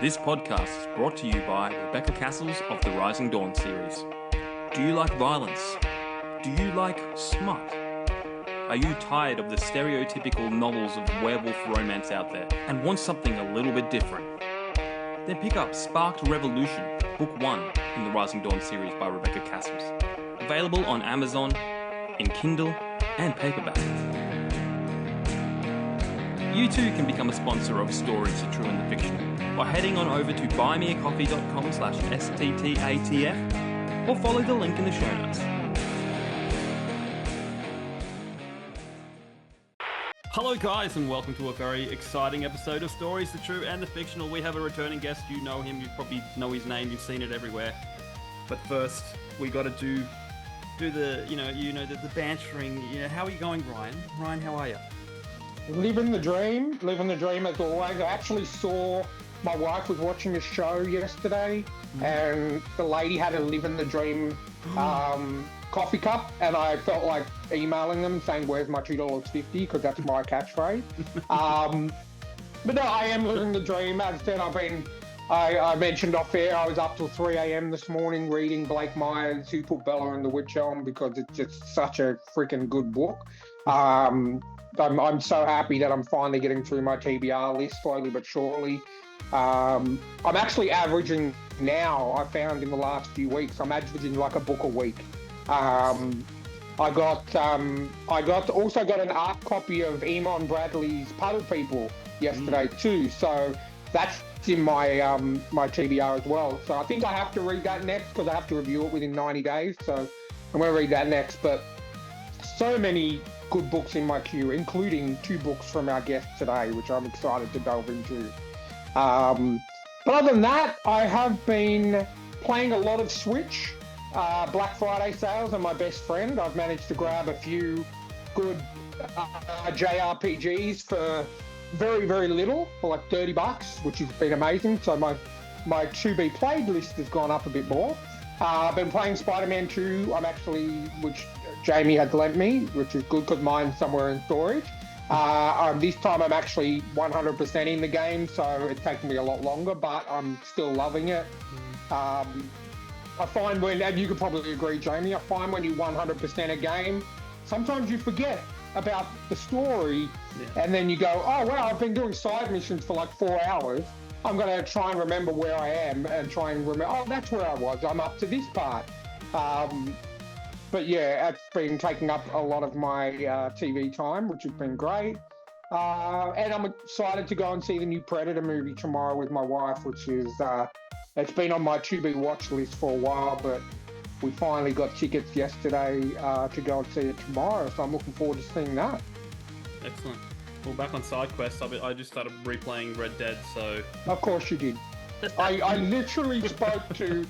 This podcast is brought to you by Rebecca Castles of the Rising Dawn series. Do you like violence? Do you like smut? Are you tired of the stereotypical novels of werewolf romance out there and want something a little bit different? Then pick up Sparked Revolution, Book 1 in the Rising Dawn series by Rebecca Castles. Available on Amazon, in Kindle and paperback. You too can become a sponsor of Stories, The True and the Fictional by heading on over to buymeacoffee.com/STTATF or follow the link in the show notes. Hello guys, and welcome to a very exciting episode of Stories, The True and the Fictional. We have a returning guest. You know him, you probably know his name, you've seen it everywhere. But first, we got to do the the bantering. How are you going, Ryan? Ryan, how are you? Living the dream as always. I actually saw my wife was watching a show yesterday, and the lady had a living the dream coffee cup, and I felt like emailing them saying, "Where's my $2.50?" because that's my catchphrase. But no, I am living the dream. As I said, I mentioned off air, I was up till 3 a.m. this morning reading Blake Myers' Who Put Bella in the Witch Elm because it's just such a freaking good book. I'm so happy that I'm finally getting through my TBR list slowly but surely. I'm actually averaging now, I found in the last few weeks, I'm averaging like a book a week. I also got an art copy of Eamon Bradley's Puddle People yesterday too, so that's in my my TBR as well. So I think I have to read that next because I have to review it within 90 days. So I'm going to read that next. But so many good books in my queue, including 2 books from our guest today, which I'm excited to delve into. But other than that, I have been playing a lot of Switch. Black Friday sales are my best friend. I've managed to grab a few good JRPGs for very, very little, for like $30, which has been amazing. So my to-be played list has gone up a bit more. I've been playing Spider-Man 2, which Jamie had lent me, which is good because mine's somewhere in storage. This time I'm actually 100% in the game, so it's taken me a lot longer, but I'm still loving it. I find and you could probably agree, Jamie, I find when you 100% a game, sometimes you forget about the story, and then you go, oh, wow, I've been doing side missions for like 4 hours. I'm going to try and remember where I am and try and remember, oh, that's where I was. I'm up to this part. But yeah, it's been taking up a lot of my TV time, which has been great. And I'm excited to go and see the new Predator movie tomorrow with my wife, which is, it's been on my to-be watch list for a while, but we finally got tickets yesterday to go and see it tomorrow. So I'm looking forward to seeing that. Excellent. Well, back on side quests, I just started replaying Red Dead, so... Of course you did. I literally spoke to...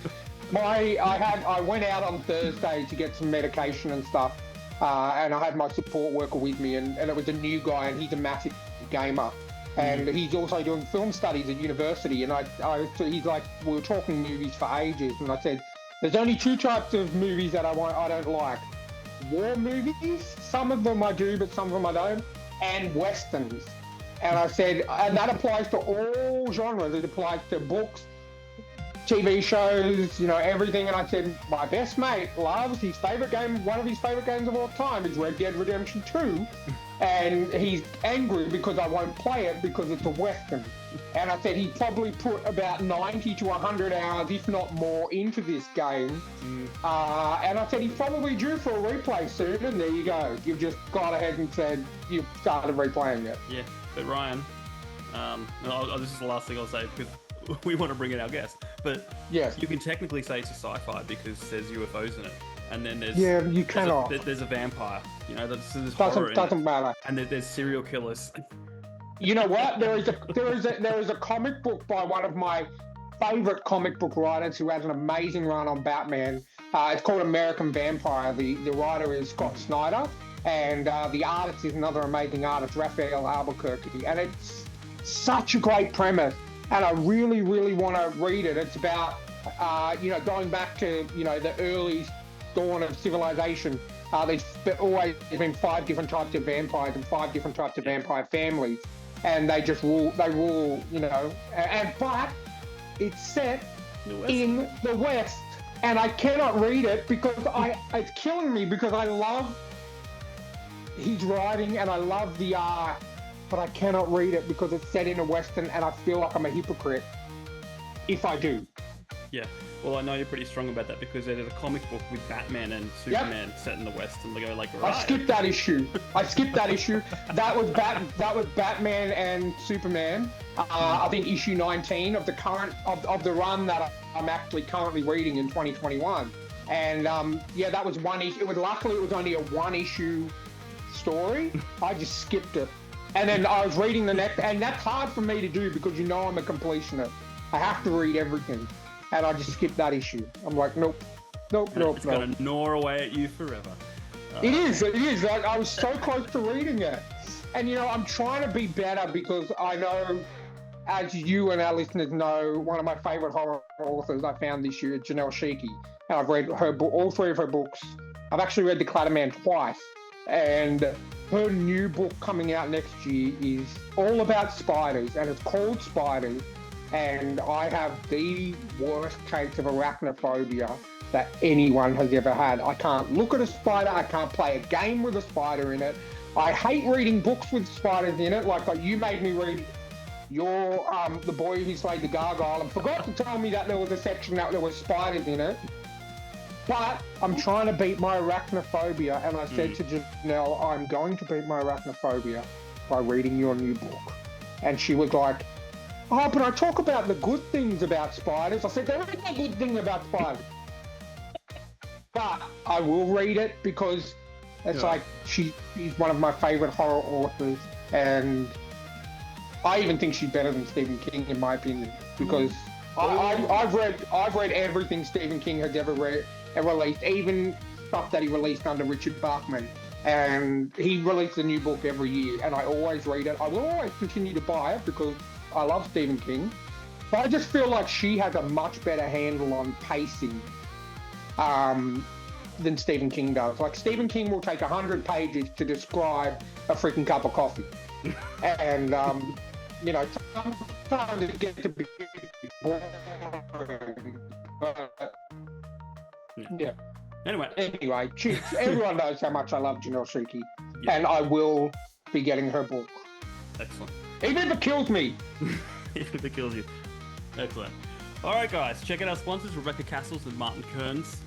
I went out on Thursday to get some medication and stuff, and I had my support worker with me, and it was a new guy, and he's a massive gamer, and he's also doing film studies at university, and he's like, we were talking movies for ages, and I said, there's only 2 types of movies that I don't like. War movies, some of them I do, but some of them I don't, and westerns. And I said, and that applies to all genres. It applies to books, TV shows, everything. And I said, my best mate loves his favorite game. One of his favorite games of all time is Red Dead Redemption 2. And he's angry because I won't play it because it's a Western. And I said he probably put about 90 to 100 hours, if not more, into this game. And I said he's probably due for a replay soon. And there you go. You've just gone ahead and said you've started replaying it. Yeah, but Ryan, this is the last thing I'll say because we want to bring in our guest. But yes, you can technically say it's a sci-fi because there's UFOs in it. And then there's you cannot. There's a vampire, there's horror doesn't matter. And there's serial killers. You know what? There is a comic book by one of my favorite comic book writers who has an amazing run on Batman. It's called American Vampire. The writer is Scott Snyder, and the artist is another amazing artist, Raphael Albuquerque. And it's such a great premise, and I really, really want to read it. It's about going back to the early dawn of civilization. There's always been 5 different types of vampires and 5 different types of vampire families, and they just rule. They rule, but it's set in the West, and I cannot read it because it's killing me because I love his writing and I love the art, but I cannot read it because it's set in a Western, and I feel like I'm a hypocrite if I do. Yeah. Well, I know you're pretty strong about that because there's a comic book with Batman and Superman set in the West, and they go like, right. I skipped that issue. That was Batman and Superman. I think issue 19 of the current of the run that I'm actually currently reading in 2021. And that was one issue. Luckily it was only a one issue story. I just skipped it, and then I was reading the next, and that's hard for me to do because I'm a completionist. I have to read everything. And I just skipped that issue. I'm like, nope. It's going to gnaw away at you forever. It is. I was so close to reading it. And, I'm trying to be better because I know, as you and our listeners know, one of my favorite horror authors I found this year, Janelle Sheikey. And I've read all three of her books. I've actually read The Clatterman twice. And her new book coming out next year is all about spiders, and it's called Spiders. And I have the worst case of arachnophobia that anyone has ever had. I can't look at a spider. I can't play a game with a spider in it. I hate reading books with spiders in it. Like you made me read The Boy Who Slayed the Gargoyle and forgot to tell me that there was a section that there was spiders in it. But I'm trying to beat my arachnophobia, and I said to Janelle, I'm going to beat my arachnophobia by reading your new book. And she was like, oh, but I talk about the good things about spiders. I said, there is no good thing about spiders. But I will read it because it's like she's one of my favorite horror authors, and I even think she's better than Stephen King in my opinion because I've read everything Stephen King has ever released, even stuff that he released under Richard Bachman. And he released a new book every year, and I always read it. I will always continue to buy it because I love Stephen King, but I just feel like she has a much better handle on pacing than Stephen King does. Like Stephen King will take 100 pages to describe a freaking cup of coffee, and sometimes it gets to be boring. Yeah. Anyway, everyone knows how much I love Janelle Sheikey, and I will be getting her book. Excellent. Even if it kills me. Even if it kills you. Excellent. All right, guys. Check out our sponsors, Rebecca Castles and Martin Kearns.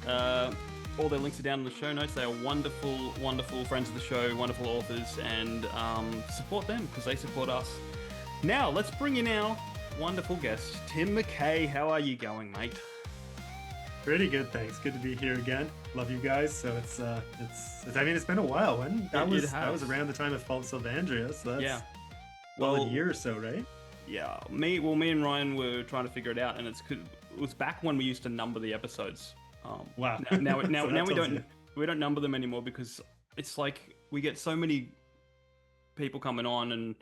All their links are down in the show notes. They are wonderful, wonderful friends of the show, wonderful authors, and support them because they support us. Now, let's bring in our wonderful guest, Tim Mckay. How are you going, mate? Pretty good, thanks. Good to be here again. Love you guys. So it's been a while. When that was around the time of Fault Sylvandria, so that's a year or so, right? Yeah. Me and Ryan were trying to figure it out, and it was back when we used to number the episodes. Wow. Now we don't number them anymore because it's like we get so many people coming on, and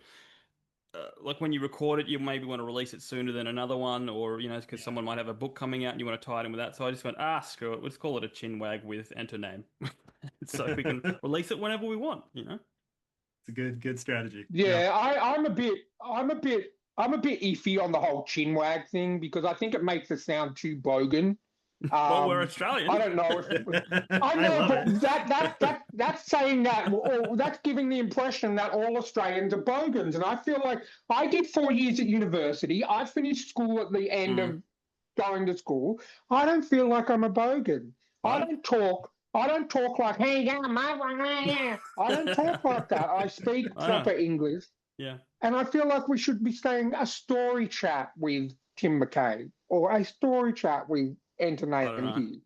like when you record it, you maybe want to release it sooner than another one, or because someone might have a book coming out and you want to tie it in with that. So I just went, screw it, let's call it a Chinwag with enter name, so we can release it whenever we want. It's a good strategy. Yeah, I'm a bit iffy on the whole Chinwag thing because I think it makes it sound too bogan. Well, we're Australian. I don't know. I know, but that's saying that, or that's giving the impression that all Australians are bogans. And I feel like I did 4 years at university. I finished school at the end of going to school. I don't feel like I'm a bogan. I don't talk like, hey, yeah, I don't talk like that. I speak proper English. Yeah. And I feel like we should be saying a story chat with Tim Mckay or a story chat with here.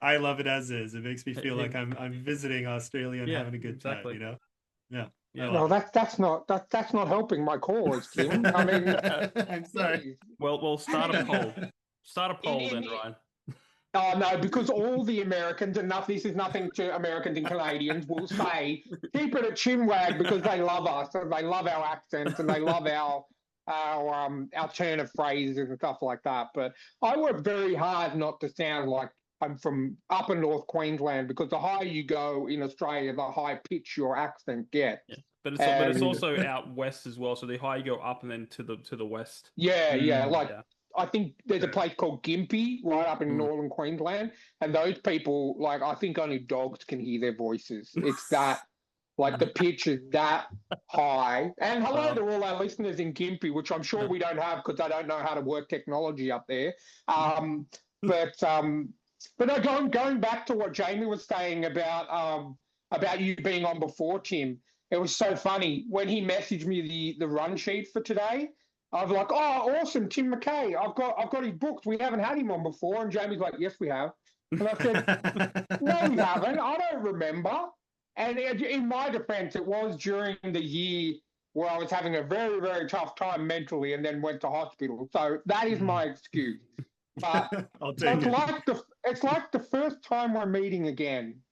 I love it as is. It makes me feel like I'm visiting Australia and having a good time. Yeah. Well, that's not helping my cause, Tim. I mean, I'm sorry. Well, start a poll. Start a poll then, Ryan. Oh no, because all the Americans, and this is nothing to Americans and Canadians, will say keep it a Chinwag because they love us and they love our accents and they love our turn of phrases and stuff like that. But I work very hard not to sound like I'm from upper North Queensland because the higher you go in Australia, the higher pitch your accent gets. Yeah. But it's also out west as well. So the higher you go up and then to the west. Yeah. I think there's a place called Gympie right up in northern Queensland, and those people, like, I think only dogs can hear their voices. It's that, like, the pitch is that high. And hello to all our listeners in Gympie, which I'm sure we don't have because I don't know how to work technology up there. But no, going back to what Jamie was saying about you being on before, Tim, it was so funny when he messaged me the run sheet for today. I was like, "Oh, awesome, Tim Mckay! I've got his books. We haven't had him on before." And Jamie's like, "Yes, we have." And I said, "No, we haven't. I don't remember." And in my defense, it was during the year where I was having a very, very tough time mentally, and then went to hospital. So that is my excuse. But I'll take it. It's like the first time we're meeting again.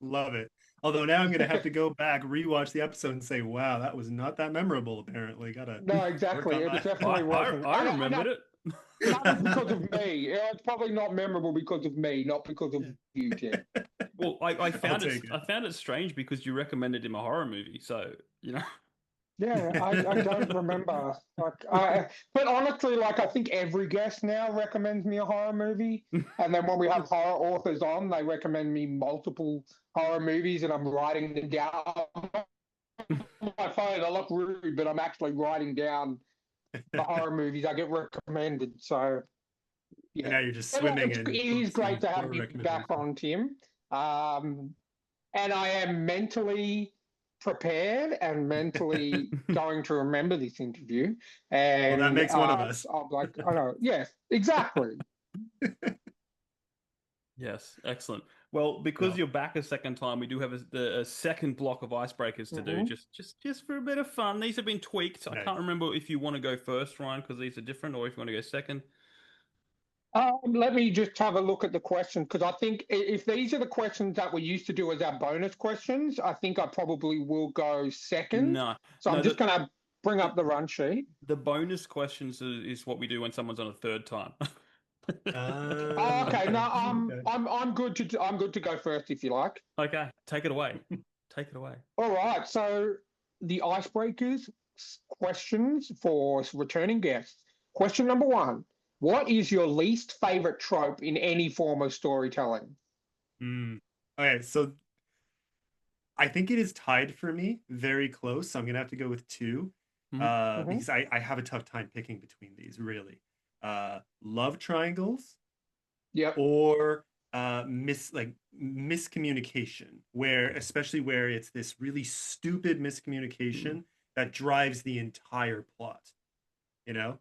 Love it. Although now I'm going to have to go back, rewatch the episode, and say, "Wow, that was not that memorable." Apparently, No, exactly. It was definitely wasn't. I remembered it. That was because of me. It's probably not memorable because of me, not because of you, Tim. Well, I found it strange because you recommended him a horror movie, so you know. Yeah, I don't remember. But honestly, like, I think every guest now recommends me a horror movie, and then when we have horror authors on, they recommend me multiple horror movies, and I'm writing them down on my phone. I look rude, but I'm actually writing down the horror movies I get recommended. So yeah, and now you're just swimming. It is great to have you back on, Tim. And I am mentally prepared and mentally going to remember this interview. And that makes one of us. I'm like, I know. Yes, exactly. Yes, excellent. Well, because you're back a second time, we do have a second block of icebreakers to do, just for a bit of fun. These have been tweaked. Nice. I can't remember if you want to go first, Ryan, because these are different, or if you want to go second. Let me just have a look at the questions, because I think if these are the questions that we used to do as our bonus questions, I think I probably will go second. I'm just going to bring up the run sheet. The bonus questions is what we do when someone's on a third time. Okay. No, I'm good to go first if you like. Okay, take it away. All right. So the icebreakers questions for returning guests. Question number 1. What is your least favorite trope in any form of storytelling? Okay, so I think it is tied for me, very close. So I'm gonna have to go with 2, because I have a tough time picking between these. Really, love triangles, or miscommunication, especially where it's this really stupid miscommunication that drives the entire plot. You know.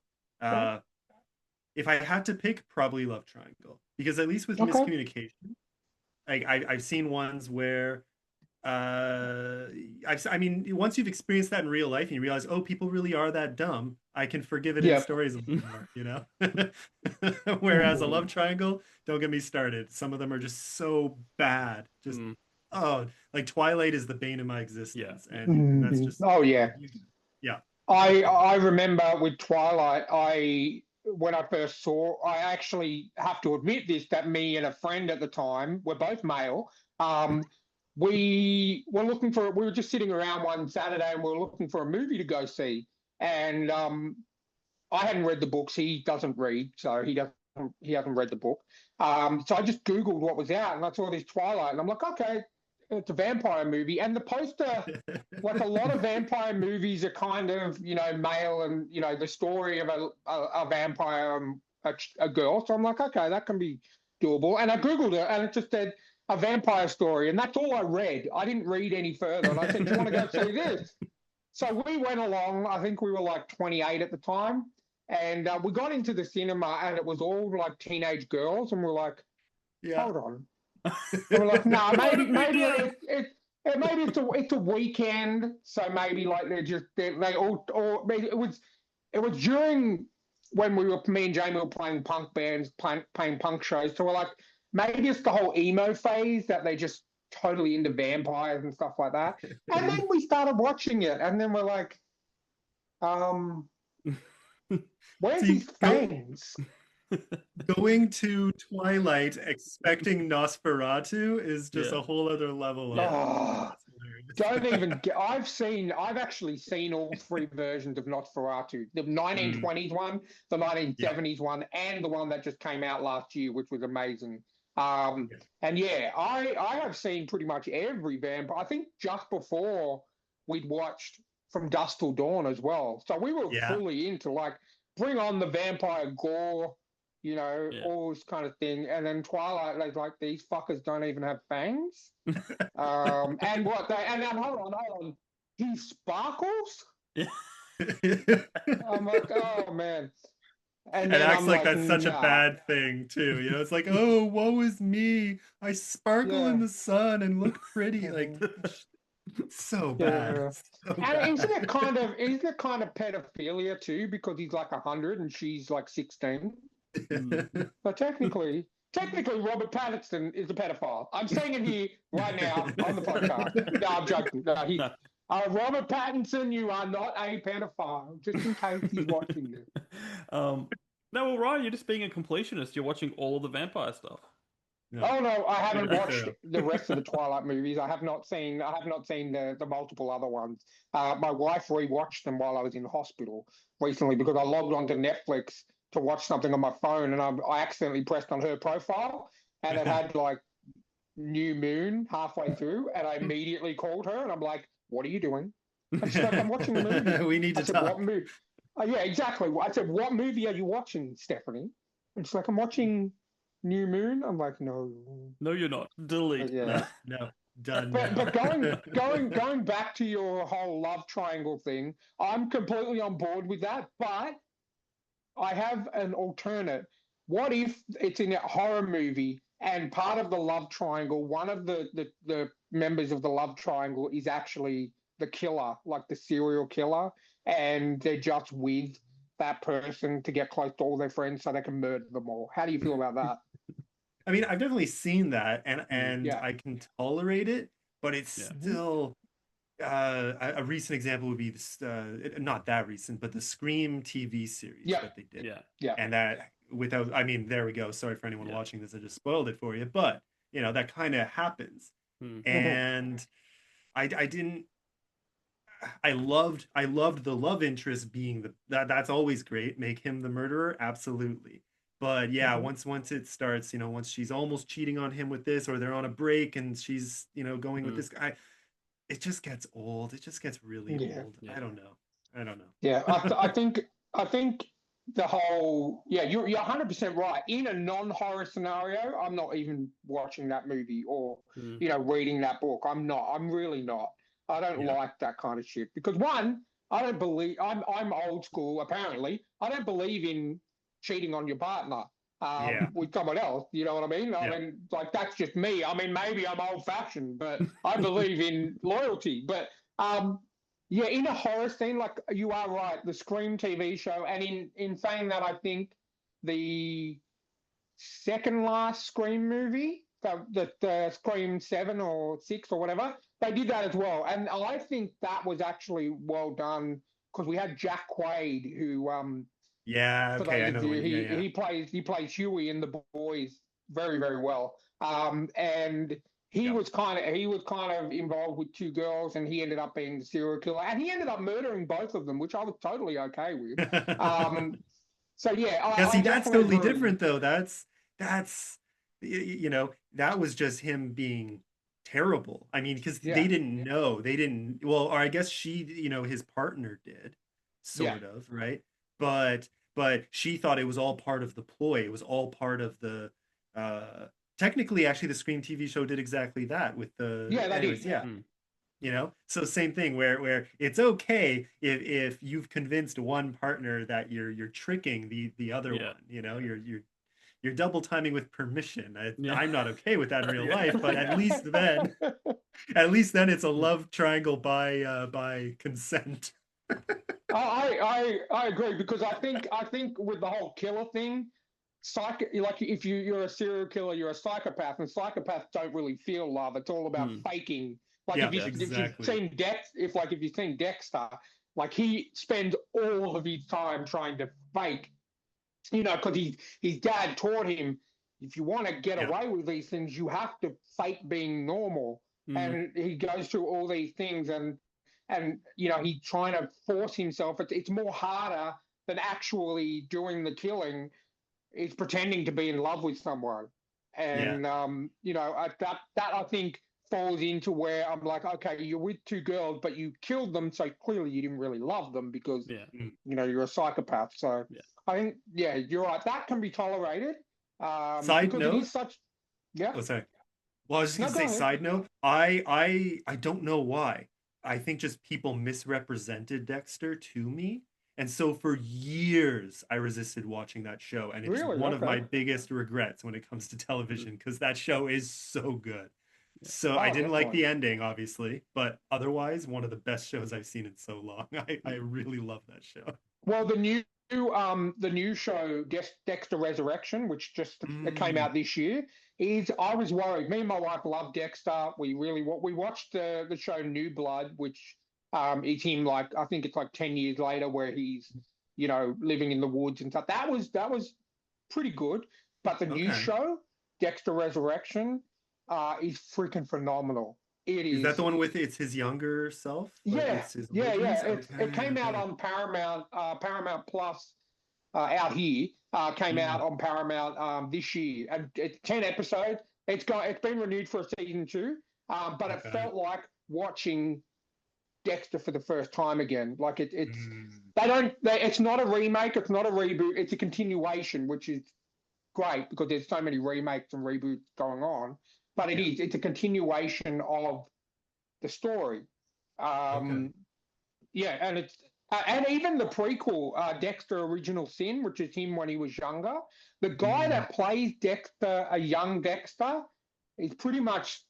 If I had to pick, probably love triangle, because at least with miscommunication, I've seen ones where, once you've experienced that in real life and you realize, oh, people really are that dumb, I can forgive it in stories a little more, you know? Whereas a love triangle, don't get me started. Some of them are just so bad. Just, like Twilight is the bane of my existence. And that's just... Oh, yeah. Yeah. I remember with Twilight, when I first saw, I actually have to admit this, that me and a friend at the time, we're both male, we were just sitting around one Saturday and we were looking for a movie to go see. And I hadn't read the books. He doesn't read, so he hasn't read the book. So I just Googled what was out and I saw this Twilight and I'm like, okay, it's a vampire movie. And the poster, like a lot of vampire movies are kind of, male and, the story of a vampire and a girl. So I'm like, okay, that can be doable. And I Googled it and it just said a vampire story. And that's all I read. I didn't read any further. And I said, do you want to go see this? So we went along. I think we were like 28 at the time. And we got into the cinema and it was all like teenage girls. And we're like, hold on. They were like, no, maybe it's a weekend, so maybe like it was during when me and Jamie were playing punk bands, playing punk shows. So we're like, maybe it's the whole emo phase that they just totally into vampires and stuff like that. And then we started watching it, and then we're like, where's these fans? Going to Twilight expecting Nosferatu is just a whole other level of don't even get. I've actually seen all three versions of Nosferatu: the 1920s one, the 1970s one, and the one that just came out last year, which was amazing. And yeah, I have seen pretty much every vampire. I think just before we'd watched From Dusk Till Dawn as well, so we were fully into like bring on the vampire gore, all this kind of thing. And then Twilight, like these fuckers don't even have fangs. And then hold on, he sparkles. Yeah. I'm like, oh man. And acts like that's such a bad thing too. It's like, oh, woe is me. I sparkle in the sun and look pretty. Like, so bad. Yeah. So and bad. isn't it kind of pedophilia too? Because he's like 100 and she's like 16. But technically, Robert Pattinson is a pedophile. I'm saying it here right now on the podcast. No, I'm joking. No, Robert Pattinson, you are not a pedophile. Just in case he's watching this. No, well, Ryan, you're just being a completionist. You're watching all of the vampire stuff. No. Oh no, I haven't watched the rest of the Twilight movies. I have not seen the multiple other ones. My wife rewatched them while I was in hospital recently because I logged onto Netflix to watch something on my phone, and I accidentally pressed on her profile, and it had like New Moon halfway through, and I immediately called her, and I'm like, "What are you doing?" And she's like, "I'm watching the movie." We need to talk. What movie? Yeah, exactly. I said, "What movie are you watching, Stephanie?" And she's like, "I'm watching New Moon." I'm like, "No, you're not. Delete." Yeah, no, done. But going back to your whole love triangle thing, I'm completely on board with that, but I have an alternate. What if it's in a horror movie and part of the love triangle, one of the members of the love triangle is actually the killer, like the serial killer, and they're just with that person to get close to all their friends so they can murder them all? How do you feel about that? I mean, I've definitely seen that, and I can tolerate it, but it's still a recent example would be this, not that recent, but the Scream TV series that they did. Yeah. And that I mean, there we go. Sorry for anyone watching this. I just spoiled it for you, but that kind of happens. And I loved the love interest being that's always great. Make him the murderer. Absolutely. But once it starts, once she's almost cheating on him with this, or they're on a break and she's, going with this guy, it just gets old. It just gets really old. Yeah. I don't know. Yeah, I think the whole you're 100% right. In a non-horror scenario, I'm not even watching that movie or reading that book. I'm really not. I don't like that kind of shit because one, I don't believe I'm old school. Apparently, I don't believe in cheating on your partner with someone else. You know what I mean? I mean, like that's just me. I mean, maybe I'm old-fashioned, but I believe in loyalty. But in a horror scene, like you are right, the Scream TV show, and in saying that, I think the second last Scream movie, the Scream 7 or 6 or whatever, they did that as well, and I think that was actually well done because we had Jack Quaid who I know. He plays Huey in The Boys very, very well. And he was kind of involved with two girls, and he ended up being the serial killer, and he ended up murdering both of them, which I was totally okay with. So that's totally different though. That's that was just him being terrible. I mean, because they didn't know. They didn't. Well, or I guess she, his partner did, sort of, right? But she thought it was all part of the ploy. It was all part of the. Technically, actually, the Scream TV show did exactly that with the. So same thing where it's okay if you've convinced one partner that you're tricking the other one. You're double timing with permission. I'm not okay with that in real life, but at least then it's a love triangle by consent. I agree because I think with the whole killer thing, like if you're a serial killer, you're a psychopath, and psychopaths don't really feel love. It's all about faking. Like if you've seen Dexter, like he spends all of his time trying to fake. Because his dad taught him if you want to get away with these things, you have to fake being normal. and he goes through all these things, and he's trying to force himself. It's more harder than actually doing the killing. Is pretending to be in love with someone, and that I think falls into where I'm like, okay, you're with two girls, but you killed them, so clearly you didn't really love them because you're a psychopath. So I think you're right. That can be tolerated. Side because note. it is such. Yeah. Oh, sorry. Well, I was just No, gonna go say, ahead. side note, I don't know why. I think just people misrepresented Dexter to me. And so for years I resisted watching that show. And it's Really? one of Okay. my biggest regrets when it comes to television, because that show is so good. So I Oh, didn't like definitely. the ending, obviously, but otherwise one of the best shows I've seen in so long. I really love that show. Well, the new show Dexter Resurrection, which just it came Mm, out this year, is I was worried. Me and my wife love Dexter. We watched the show New Blood, which is him like I think it's like 10 years later where he's living in the woods and stuff. That was pretty good. But the new okay. show Dexter Resurrection is freaking phenomenal. It Is that is. the one with it's his younger self? Like Yeah, it's his yeah. origins? It Okay, came out okay. on Paramount Plus out here. Came Mm, out on Paramount this year, and it's 10 episodes. It's been renewed for a season two, but it okay. felt like watching Dexter for the first time again. Like it's Mm, they don't. It's not a remake. It's not a reboot. It's a continuation, which is great because there's so many remakes and reboots going on. But it yeah. is. It's a continuation of the story. Okay. Um, yeah, and even the prequel, Dexter: Original Sin, which is him when he was younger. The guy Mm, that plays Dexter, a young Dexter, is pretty much.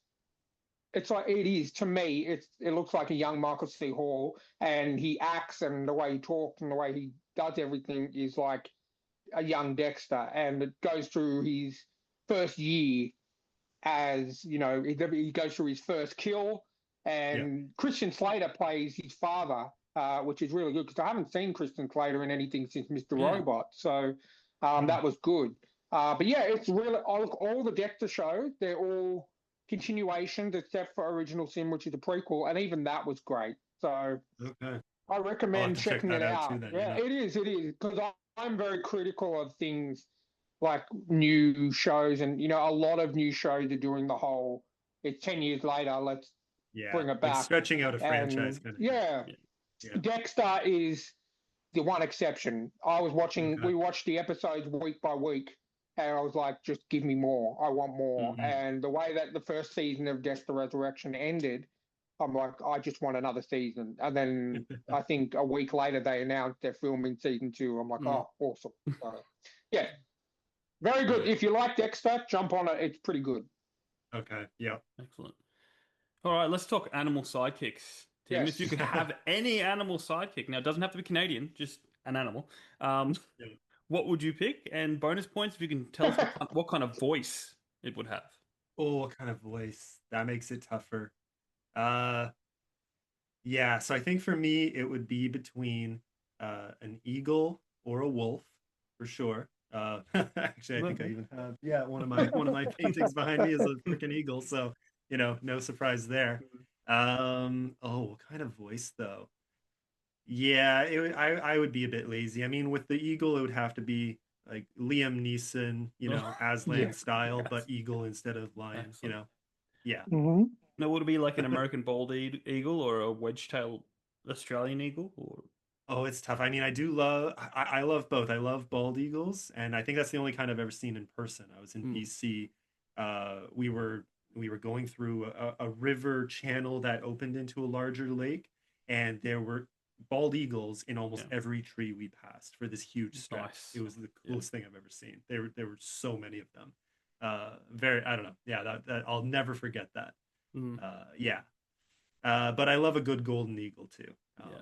It's like it is to me. It looks like a young Michael C. Hall, and he acts and the way he talks and the way he does everything is like a young Dexter, and it goes through his first year as he goes through his first kill, yeah. and Christian Slater plays his father, which is really good because I haven't seen Christian Slater in anything since Mr. Yeah. Robot, so Mm, that was good. But yeah, it's really all the Dexter shows. They're all continuations except for Original Sin, which is a prequel, and even that was great. So okay. I I'll have recommend to check checking that it out too out. then, Yeah, yeah. it is because I'm very critical of things like new shows, and a lot of new shows are doing the whole it's 10 years later, let's Yeah. bring it Like back. stretching out a franchise And kind of thing. yeah, Yeah. Yeah. Dexter is the one exception. Okay. We watched the episodes week by week, and I was like, just give me more, I want more. Mm-hmm. And the way that the first season of Dexter Resurrection ended, I'm like, I just want another season. And then I think a week later they announced they're filming season two. I'm like, Mm. oh, awesome. So, yeah, very good. Brilliant. If you like Dexter, jump on it. It's pretty good. Okay. Yeah. Excellent. All right, let's talk animal sidekicks. Tim, if you Yes. could have any animal sidekick, now it doesn't have to be Canadian, just an animal. Um, Yeah. what would you pick? And bonus points if you can tell us what kind of voice it would have. Oh, what kind of voice? That makes it tougher. Uh, yeah. So I think for me, it would be between an eagle or a wolf, for sure. Actually, I think I even have one of my paintings behind me is a freaking eagle. So no surprise there. Oh, what kind of voice though? Yeah, I would be a bit lazy. I mean, with the eagle, it would have to be like Liam Neeson, Yeah. Aslan style, Yes. but eagle instead of lion. Excellent. Yeah. Hmm. Now, would it be like an American bald eagle or a wedge-tailed Australian eagle? Or Oh, it's tough. I mean, I love both. I love bald eagles, and I think that's the only kind I've ever seen in person. I was in Hmm. BC. We were going through a river channel that opened into a larger lake, and there were bald eagles in almost Yeah, every tree we passed for this huge stretch. nice. It was the Yeah. coolest thing I've ever seen. There were so many of them. Very, I don't know. Yeah, that I'll never forget that. Hmm. Yeah. But I love a good golden eagle too. Yeah.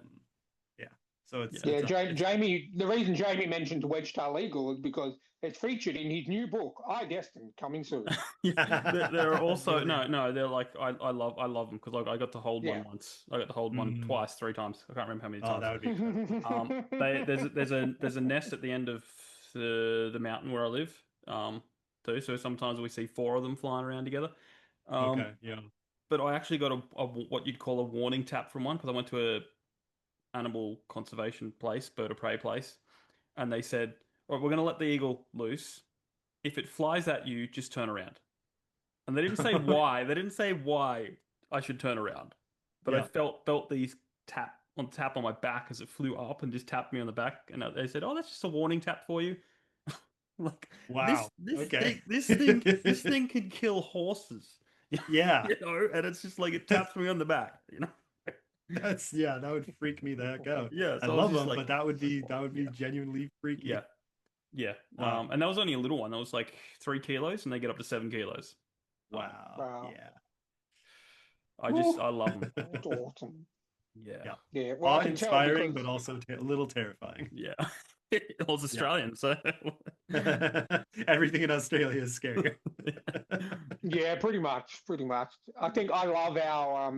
Yeah. So it's Yeah. Yeah, it's a it's Jamie. The reason Jamie mentioned Wedge-tail Eagle is because it's featured in his new book, I Destined, coming soon. Yeah, there are also brilliant. no. They're like I love them because like I got to hold one Yeah. once. I got to hold one Mm. twice, three times. I can't remember how many Oh, times. that would be incredible. There's a nest at the end of the mountain where I live. Too. So sometimes we see four of them flying around together. Um, Okay, yeah. but I actually got what you'd call a warning tap from one because I went to a animal conservation place, bird of prey place, and they said, "All right, we're going to let the eagle loose. If it flies at you, just turn around." And they didn't say why. They didn't say why I should turn around, but I Yeah. felt these tap on my back as it flew up and just tapped me on the back, and they said, "Oh, that's just a warning tap for you." Like Wow. Okay. this thing can kill horses. Yeah. And it's just like it taps me on the back, That would freak me the heck out. Yeah, I so I was love just them, like, but that would be genuinely freaky. yeah, yeah. Wow. And that was only a little one. That was like 3 kilos, and they get up to 7 kilos. Wow. Wow. Yeah. I love them. That's awesome. Yeah, Yeah. Yeah, well, I can tell Awe-inspiring, because but also a little terrifying. yeah. I was Australian, so Everything in Australia is scary. yeah, pretty much. I think I love our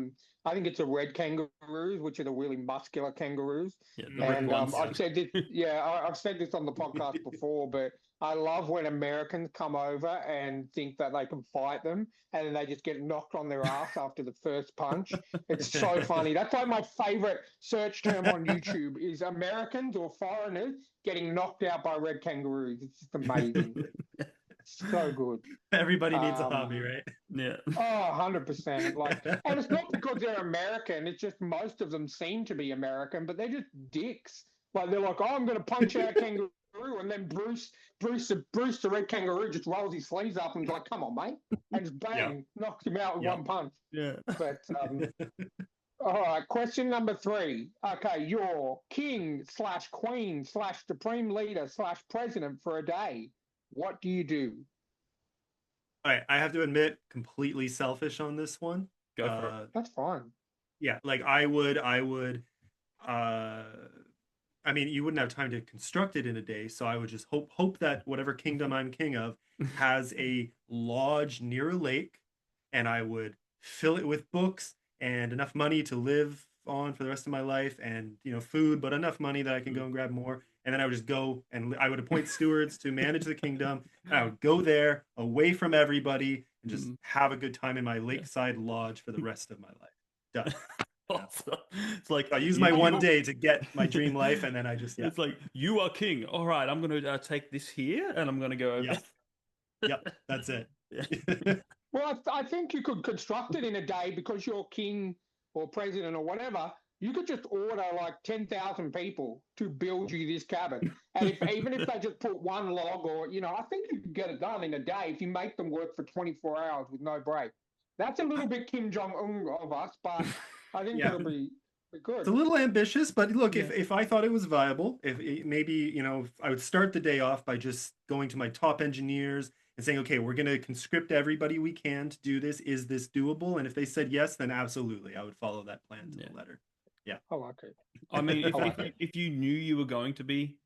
I think it's a red kangaroos, which are the really muscular kangaroos. yeah, the ripped And ones. I've said this, yeah, I've said this on the podcast before, but I love when Americans come over and think that they can fight them, and then they just get knocked on their ass after the first punch. It's so funny. That's like my favorite search term on YouTube is Americans or foreigners getting knocked out by red kangaroos. It's just amazing. So good. Everybody needs a hobby, right? Yeah. Oh, 100%. Like, and it's not because they're American. It's just most of them seem to be American, but they're just dicks. Like they're like, oh, I'm going to punch out kangaroo, and then Bruce the red kangaroo just rolls his sleeves up and is like, come on, mate, and just bang, knocks him out with one punch. Yeah. But all right, question number 3. Okay, you're king/queen/supreme leader/president for a day. What do you do? All right, I have to admit, completely selfish on this one. Go for it. That's fine. Yeah, like I would I mean, you wouldn't have time to construct it in a day, so I would just hope that whatever kingdom I'm king of has a lodge near a lake, and I would fill it with books and enough money to live on for the rest of my life, and food, but enough money that I can go and grab more. And then I would just go and I would appoint stewards to manage the kingdom, and I would go there away from everybody and just have a good time in my lakeside lodge for the rest of my life. Done. It's like I use my one day to get my dream life, and then I just It's like, you are king. All right, I'm going to take this here, and I'm going to go over. Yep, that's it. Well, I think you could construct it in a day because you're king or president or whatever. You could just order like 10,000 people to build you this cabin. And even if they just put one log or, I think you could get it done in a day if you make them work for 24 hours with no break. That's a little bit Kim Jong-un of us, but I think it'll be good. It's a little ambitious, but look, if I thought it was viable, maybe, I would start the day off by just going to my top engineers and saying, okay, we're going to conscript everybody we can to do this. Is this doable? And if they said yes, then absolutely, I would follow that plan to the letter. Yeah. I like it. I mean, if you knew you were going to be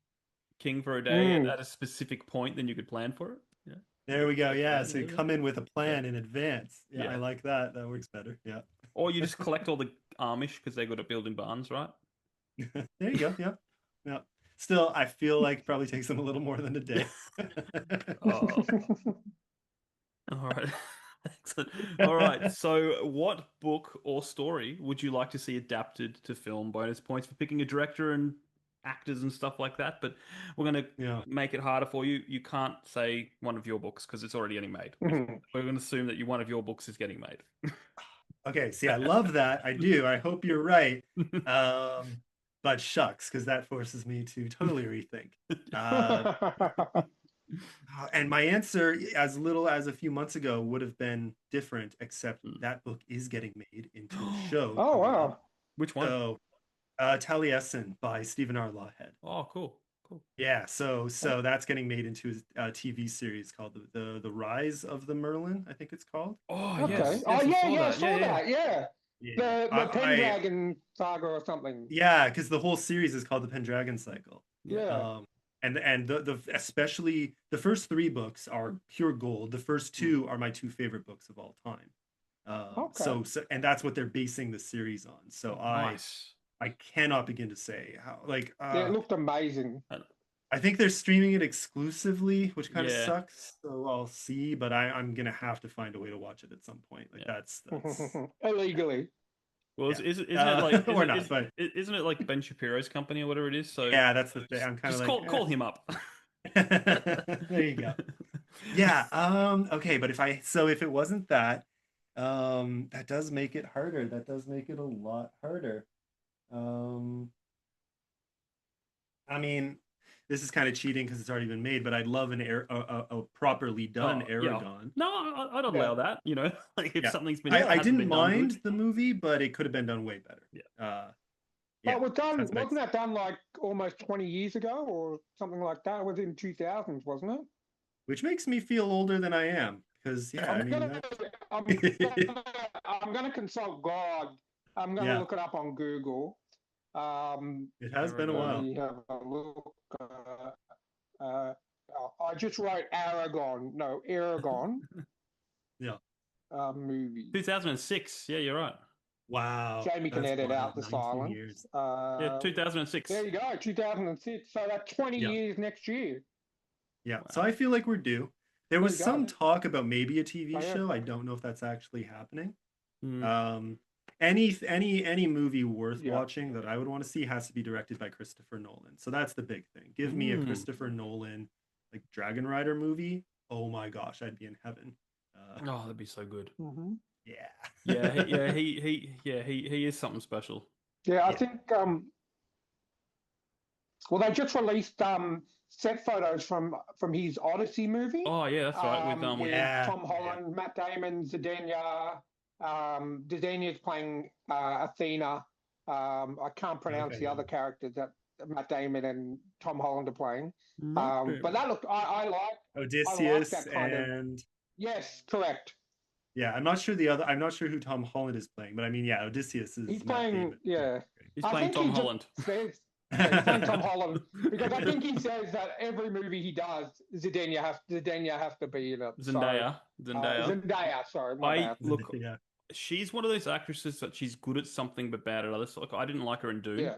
king for a day at a specific point, then you could plan for it. Yeah. There we go. Yeah. So you come in with a plan in advance. Yeah, I like that. That works better. Yeah. Or you just collect all the Amish because they got to build in barns, right? There you go. Yeah. Yeah. Still, I feel like it probably takes them a little more than a day. All right. Excellent. All right. So, what book or story would you like to see adapted to film? Bonus points for picking a director and actors and stuff like that. But we're going to make it harder for you. You can't say one of your books because it's already getting made. We're going to assume that one of your books is getting made. Okay. See, I love that. I do. I hope you're right. But shucks, because that forces me to totally rethink. And my answer, as little as a few months ago, would have been different, except that book is getting made into a show. Oh, wow. Which one? So, Taliesin by Stephen R. Lawhead. Oh, cool. Yeah, so that's getting made into a TV series called the Rise of the Merlin, I think it's called. Oh, okay. Yes, I saw that. Yeah. The Pendragon saga or something. Yeah, because the whole series is called the Pendragon Cycle. Yeah. And the especially the first 3 books are pure gold. The first 2 are my 2 favorite books of all time. So and that's what they're basing the series on. So I cannot begin to say how it looked amazing. I think they're streaming it exclusively, which kind of Yeah, sucks. So I'll see, but I'm gonna have to find a way to watch it at some point. Like yeah. that's Illegally. Well, yeah. isn't it like Or not, but isn't it like Ben Shapiro's company or whatever it is? So yeah, that's the thing. I'm kind of just like, call him up. there you go. Yeah. Okay, but if it wasn't that, that does make it harder. That does make it a lot harder. Um, I mean, this is kind of cheating because it's already been made, but I'd love a properly done Oh, yeah. Aragon. No, I'd Yeah. allow that. You know, like if Yeah. something's been I hasn't didn't been done mind good. the movie, but it could have been done way better. Yeah. Yeah. But was done, That's my wasn't that done like almost 20 years ago or something like that? It was in 2000s, wasn't it? which makes me feel older than I am because yeah, I I'm mean gonna, I'm that's I'm gonna consult God. I'm gonna yeah, look it up on Google. it has been a Aragon. Let while. me have a look. Uh, I just wrote Aragon. No, Aragon Yeah. movie. 2006. Yeah, you're right. Wow. Jamie can That's edit out wild. the 19 silence. years. Yeah, 2006. There you go, 2006. So that's 20 Yeah. years next year. Yeah. So Wow. I feel like we're due. There There was you go. some talk about maybe a TV Oh, yeah. show. I don't know if that's actually happening. Mm. Any movie worth Yeah. watching that I would want to see has to be directed by Christopher Nolan. So that's the big thing. Give me a Mm. Christopher Nolan like Dragon Rider movie. Oh my gosh, I'd be in heaven. Oh, that'd be so good. Mhm. Yeah. He is something special. Yeah, I Yeah. think well they just released set photos from his Odyssey movie. Oh yeah, that's right. With Yeah. Tom Holland, Matt Damon, Zendaya. Zendaya's playing Athena. I can't pronounce Okay, the yeah. other characters that Matt Damon and Tom Holland are playing. Matt But that looked I like Odysseus that kind of. and Yes, correct. yeah, I'm not sure who Tom Holland is playing, but I mean, yeah, Odysseus is He's Matt playing, Damon. yeah. he's I playing think Tom he just Holland. says, yeah, he's playing Tom Holland because I think he says that every movie he does, Zendaya has to be in it. Zendaya. So, Zendaya, sorry, my bad. Look, Yeah. she's one of those actresses that she's good at something but bad at others. Like I didn't like her in Dune Yeah,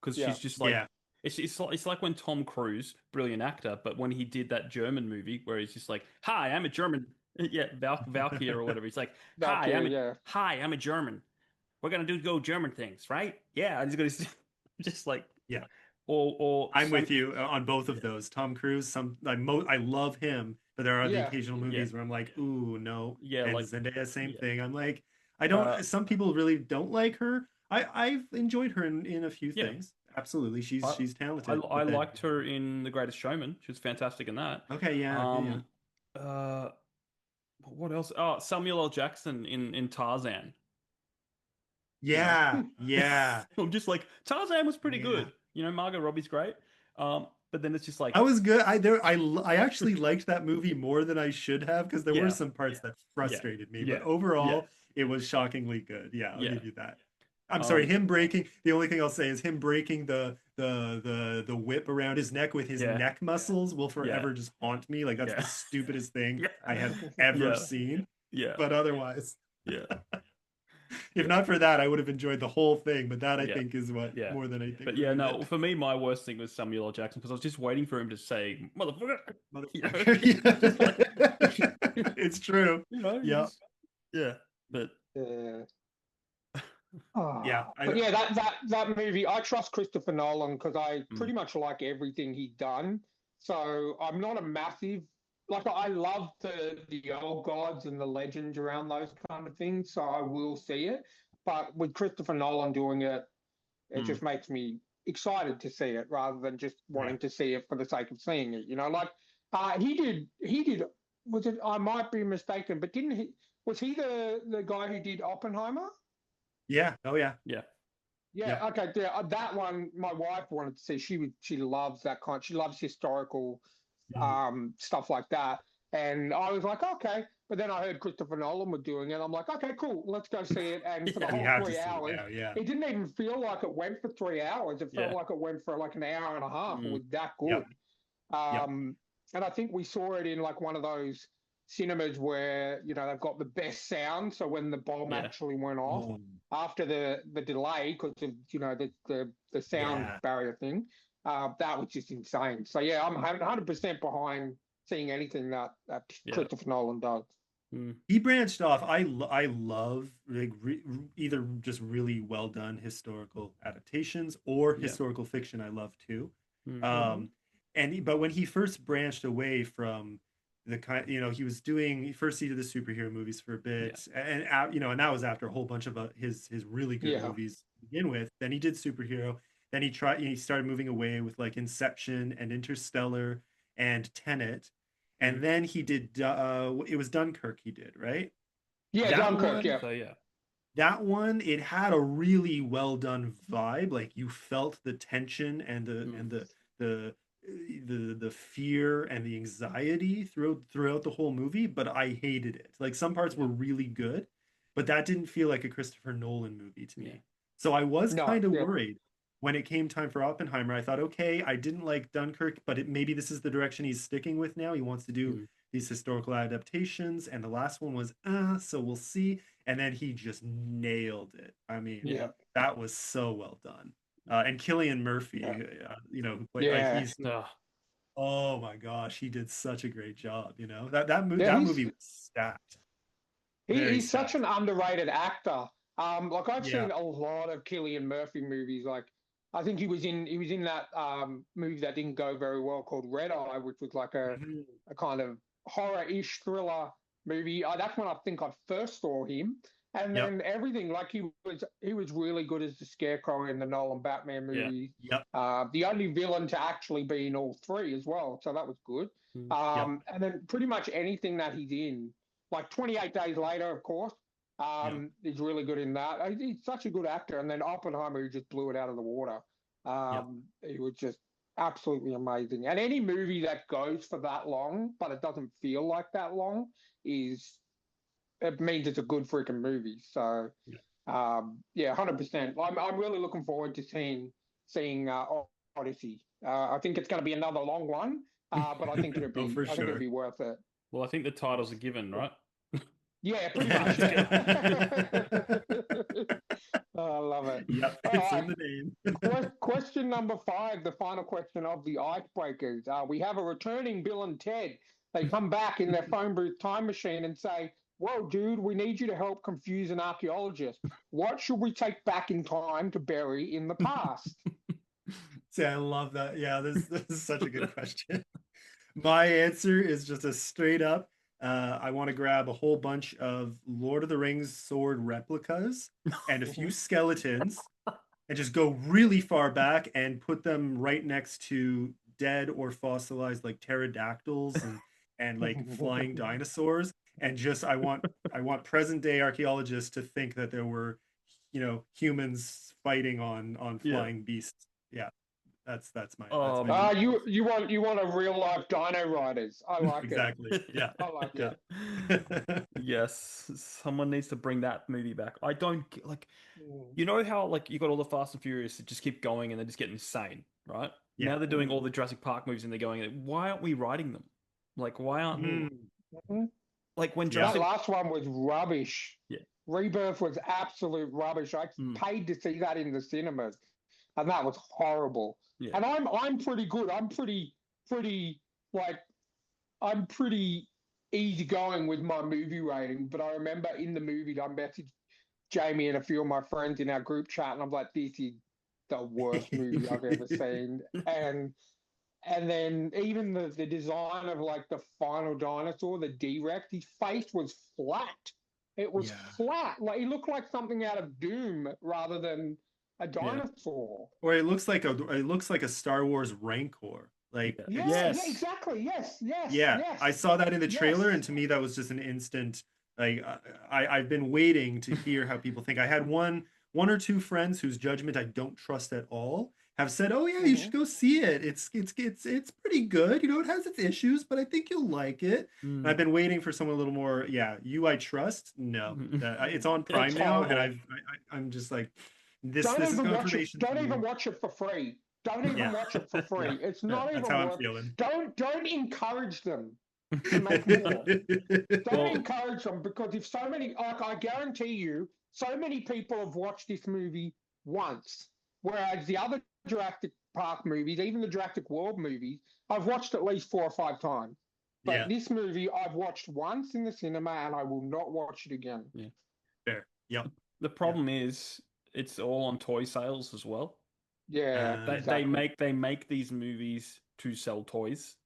because yeah. she's just like Yeah. it's like when Tom Cruise, brilliant actor, but when he did that German movie where he's just like, "Hi, I'm a German." Yeah, Valkyrie or whatever. He's like, Valkyrie, "Hi, I'm a German. We're gonna go German things, right?" Yeah, and he's gonna just like Yeah. or I'm with you on both of those. Tom Cruise, I love him, but there are the Yeah. occasional movies where I'm like, ooh, no. Yeah, and like Zendaya, same yeah. thing. I'm like, I don't. Some people really don't like her. I've enjoyed her in a few Yeah. things. Absolutely, she's talented. I but then- liked her in The Greatest Showman. She was fantastic in that. Okay, yeah. What else? Oh, Samuel L. Jackson in Tarzan. Yeah, yeah. I'm just like Tarzan was pretty Yeah. good. You know, Margot Robbie's great. But then it's just like That was good. I actually liked that movie more than I should have because there Yeah. were some parts that frustrated me. Yeah. But overall, it was shockingly good. Yeah, I'll Yeah. give you that. I'm sorry, Um, him breaking. The only thing I'll say is him breaking the whip around his neck with his Yeah. neck muscles will forever just haunt me. Like that's Yeah. the stupidest thing Yeah. I have ever Yeah. seen. yeah, But otherwise, yeah. if not for that, I would have enjoyed the whole thing. But that I Yeah. think is what Yeah. more than I think. But yeah, no, for me, my worst thing was Samuel L. Jackson because I was just waiting for him to say "motherfucker." Motherfucker. It's true. You know, Yeah. yeah. But Yeah. Oh, Yeah, but yeah, that movie, I trust Christopher Nolan because I pretty much like everything he's done. So I'm not a massive like I love the old gods and the legends around those kind of things. So I will see it. But with Christopher Nolan doing it, it just makes me excited to see it rather than just wanting to see it for the sake of seeing it. You know, like he did was it I might be mistaken, but didn't he was he the guy who did Oppenheimer? Yeah. Oh yeah. yeah, Yeah, okay. Yeah, that one my wife wanted to see. She loves that kind. She loves historical stuff like that. And I was like, okay. But then I heard Christopher Nolan was doing it. I'm like, okay, cool. Let's go see it. And for the You whole have to 3 see it hours, now, yeah. it didn't even feel like it went for 3 hours. It felt Yeah. like it went for like an hour and a half. It was that Yep. good. And I think we saw it in like one of those cinemas where they've got the best sound. So when the bomb actually went off after the delay because of the sound barrier thing, that was just insane. So yeah, I'm 100% behind seeing anything that Christopher Nolan does. He branched off. I love like either just really well done historical adaptations or historical fiction. I love too. But when he first branched away from the kind, he did the superhero movies for a bit, and and that was after a whole bunch of his really good movies to begin with. Then he did superhero. Then he started moving away with like Inception and Interstellar and Tenet. And then he did, it was Dunkirk he did, right? Yeah, Dunkirk, yeah. So, yeah. That one, it had a really well done vibe. Like you felt the tension and the fear and the anxiety throughout the whole movie, but I hated it. Like some parts were really good, but that didn't feel like a Christopher Nolan movie to me. So I was kind of worried. When it came time for Oppenheimer, I thought, okay, I didn't like Dunkirk, but maybe this is the direction he's sticking with now. He wants to do these historical adaptations, and the last one was, so we'll see. And then he just nailed it. I mean, that was so well done. And Cillian Murphy, who played, oh my gosh, he did such a great job. That movie was stacked. He's such an underrated actor. Like I've seen a lot of Cillian Murphy movies. Like I think he was in that movie that didn't go very well called Red Eye, which was like a kind of horror-ish thriller movie. That's when I think I first saw him, and then everything. Like he was really good as the Scarecrow in the Nolan Batman movies. The only villain to actually be in all three as well, so that was good. And then pretty much anything that he's in, like 28 Days Later, of course. He's really good in that. He's such a good actor. And then Oppenheimer, he just blew it out of the water. He was just absolutely amazing. And any movie that goes for that long, but it doesn't feel like that long, it means it's a good freaking movie. So, 100%. I'm really looking forward to seeing Odyssey. I think it's going to be another long one, but I think it'll be think it'll be worth it. Well, I think the title's a given, right? Yeah, pretty much. Oh, I love it. Yep, it's in the name. Question number 5, the final question of the icebreakers. We have a returning Bill and Ted. They come back in their phone booth time machine and say, "Whoa, dude, we need you to help confuse an archaeologist. What should we take back in time to bury in the past?" See, I love that. Yeah, this is such a good question. My answer is just a straight up, I want to grab a whole bunch of Lord of the Rings sword replicas and a few skeletons and just go really far back and put them right next to dead or fossilized like pterodactyls and like flying dinosaurs. And just I want present day archaeologists to think that there were, humans fighting on flying beasts. Yeah. That's my. You want a real life Dino Riders? I like exactly. it. Yeah, I like it. Yes, someone needs to bring that movie back. I don't like. You know how like you got all the Fast and Furious that just keep going and they just get insane, right? Yeah. Now they're doing all the Jurassic Park movies and they're going. Why aren't we writing them? Like why aren't like when Jurassic... That last one was rubbish. Yeah. Rebirth was absolute rubbish. I paid to see that in the cinemas, and that was horrible. Yeah. And I'm pretty good. I'm pretty easygoing with my movie rating. But I remember in the movie, I messaged Jamie and a few of my friends in our group chat, and I'm like, "This is the worst movie I've ever seen." And then even the design of like the final dinosaur, the D-Rex, his face was flat. It was flat. Like he looked like something out of Doom rather than a dinosaur. Or it looks like a Star Wars Rancor. Like exactly. Yes. I saw that in the trailer, and to me that was just an instant. Like I've been waiting to hear how people think. I had one or two friends whose judgment I don't trust at all have said, "Oh yeah, you should go see it. It's pretty good. It has its issues, but I think you'll like it." And I've been waiting for someone a little more. Yeah, I trust. No, it's on Prime now, and I'm just like. This is confirmation. Don't even watch it for free. Don't even watch it for free. It's not even. That's how I'm feeling. Don't encourage them to make more. Don't encourage them because if so many, like I guarantee you, so many people have watched this movie once, whereas the other Jurassic Park movies, even the Jurassic World movies, I've watched at least 4 or 5 times. But this movie I've watched once in the cinema and I will not watch it again. Yeah. Fair. Yep. The problem is it's all on toy sales as well. Yeah. They make these movies to sell toys.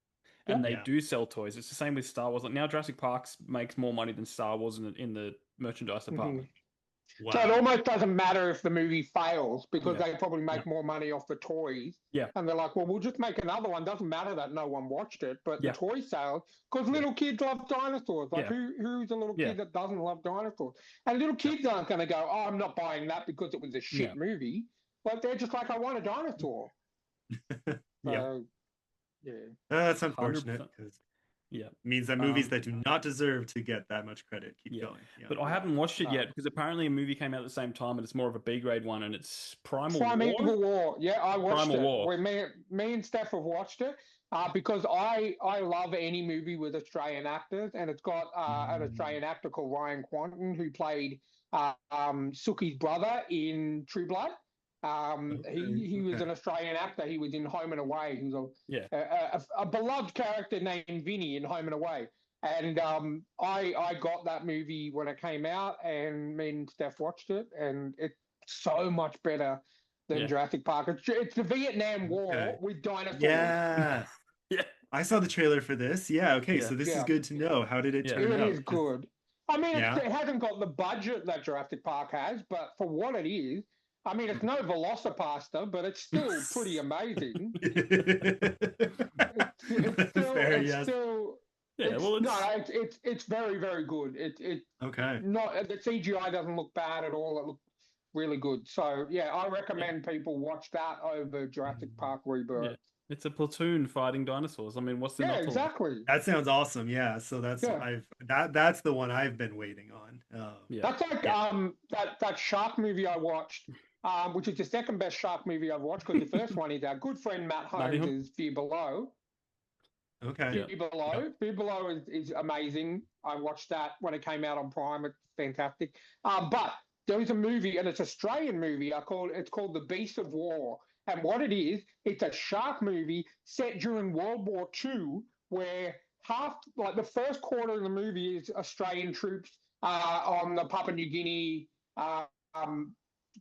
And they do sell toys. It's the same with Star Wars. Like now Jurassic Park makes more money than Star Wars in the merchandise department. Wow. So it almost doesn't matter if the movie fails because they probably make more money off the toys. Yeah. And they're like, well, we'll just make another one. Doesn't matter that no one watched it, but the toy sales, because little kids love dinosaurs. Like who's a little kid that doesn't love dinosaurs? And little kids aren't going to go, oh, I'm not buying that because it was a shit movie. But they're just like, I want a dinosaur. So, yeah. That's unfortunate because it means that movies that do not deserve to get that much credit keep going. Yeah. But I haven't watched it yet because apparently a movie came out at the same time and it's more of a B grade one and it's Primal War. Yeah, I watched Primal it. War. Me and Steph have watched it because I love any movie with Australian actors, and it's got an Australian actor called Ryan Quanten who played Suki's brother in True Blood. He was an Australian actor. He was in Home and Away. He was a beloved character named Vinny in Home and Away. And I got that movie when it came out, and me and Steph watched it, and it's so much better than Jurassic Park. It's the Vietnam War with dinosaurs. Yeah. I saw the trailer for this. Yeah. Okay. So this is good to know. How did it turn out? It is good. I mean, it hasn't got the budget that Jurassic Park has, but for what it is, I mean, it's no Velocipasta, but it's still pretty amazing. It's very, very good. The CGI doesn't look bad at all. It looks really good. So I recommend people watch that over Jurassic Park Rebirth. Yeah. It's a platoon fighting dinosaurs. I mean, what's the exactly. That sounds awesome. Yeah. So that's that's the one I've been waiting on. That's like that shark movie I watched. Which is the second best shark movie I've watched because the first one is our good friend Matt Holmes' Fear Below. Okay. Fear Below is amazing. I watched that when it came out on Prime. It's fantastic. But there is a movie, and it's an Australian movie. It's called The Beast of War. And what it is, it's a shark movie set during World War II, where the first quarter of the movie is Australian troops on the Papua New Guinea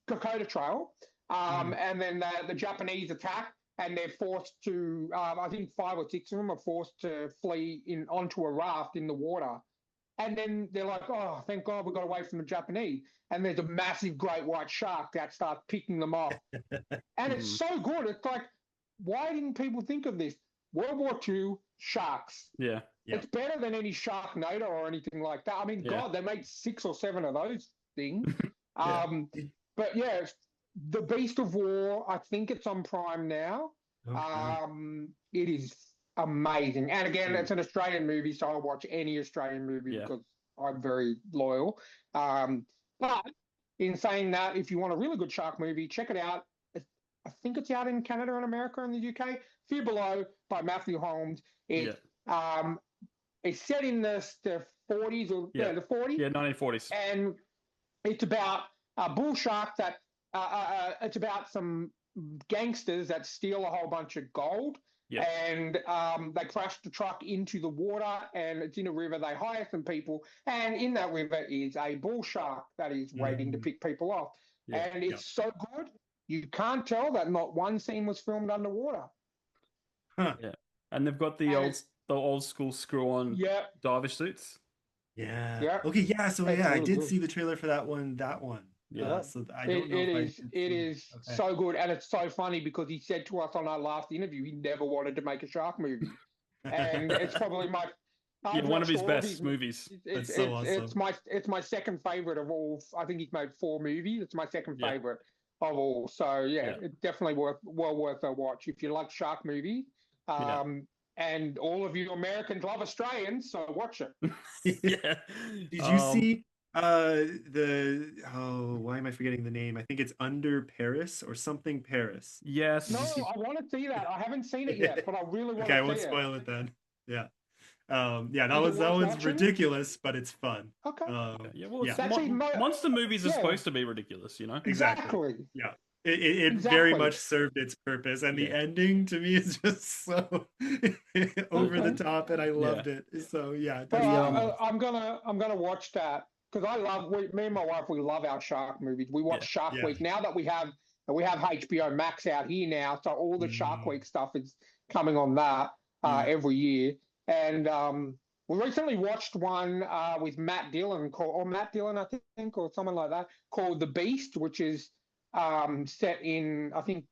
Kokoda Trail, and then the Japanese attack, and they're forced to, I think 5 or 6 of them are forced to flee onto a raft in the water. And then they're like, oh, thank God we got away from the Japanese. And there's a massive great white shark that starts picking them off. And it's so good. It's like, why didn't people think of this? World War II, sharks. Yeah. It's better than any Sharknado or anything like that. I mean, God, they made 6 or 7 of those things. But The Beast of War, I think it's on Prime now. Okay. It is amazing. And again, it's an Australian movie, so I'll watch any Australian movie because I'm very loyal. But in saying that, if you want a really good shark movie, check it out. I think it's out in Canada and America and the UK. Fear Below by Matthew Holmes. It's set in the 40s or the 40s. Yeah, 1940s. And it's about a bull shark that it's about some gangsters that steal a whole bunch of gold. Yeah. And they crash the truck into the water, and it's in a river. They hire some people, and in that river is a bull shark that is waiting to pick people off. Yeah. And it's so good, you can't tell that not one scene was filmed underwater. Huh. Yeah, and they've got the old school screw-on diver suits. Yeah. Okay. Yeah. So really I did see the trailer for that one. Yeah. So I don't know. It is so good, and it's so funny because he said to us on our last interview he never wanted to make a shark movie, and it's probably one of his best movies. It's so awesome. It's my second favorite of all. I think he's made 4 movies. It's my second favorite of all. So it's definitely well worth a watch if you like shark movies. And all of you Americans love Australians, so watch it. Did you see why am I forgetting the name? I think it's Under Paris or something Paris. Yes. No, I want to see that. I haven't seen it yet, but I really want to see it. Okay, I won't spoil it then. Yeah. That one's ridiculous, but it's fun. Okay. Monster movies are supposed to be ridiculous, you know? Exactly. Yeah. It very Exactly. much served its purpose, and the Yeah. ending to me is just so over the Okay. top, and I Yeah. loved it. So yeah, Well, The definitely watch. I'm gonna watch that because me and my wife, we love our shark movies. We watch Yeah. Shark Yeah. Week now that we have HBO Max out here now, so all the Shark Mm, Week stuff is coming on that Mm. every year. And we recently watched one with Matt Dillon, I think, or someone like that, called The Beast, which is set in, I think,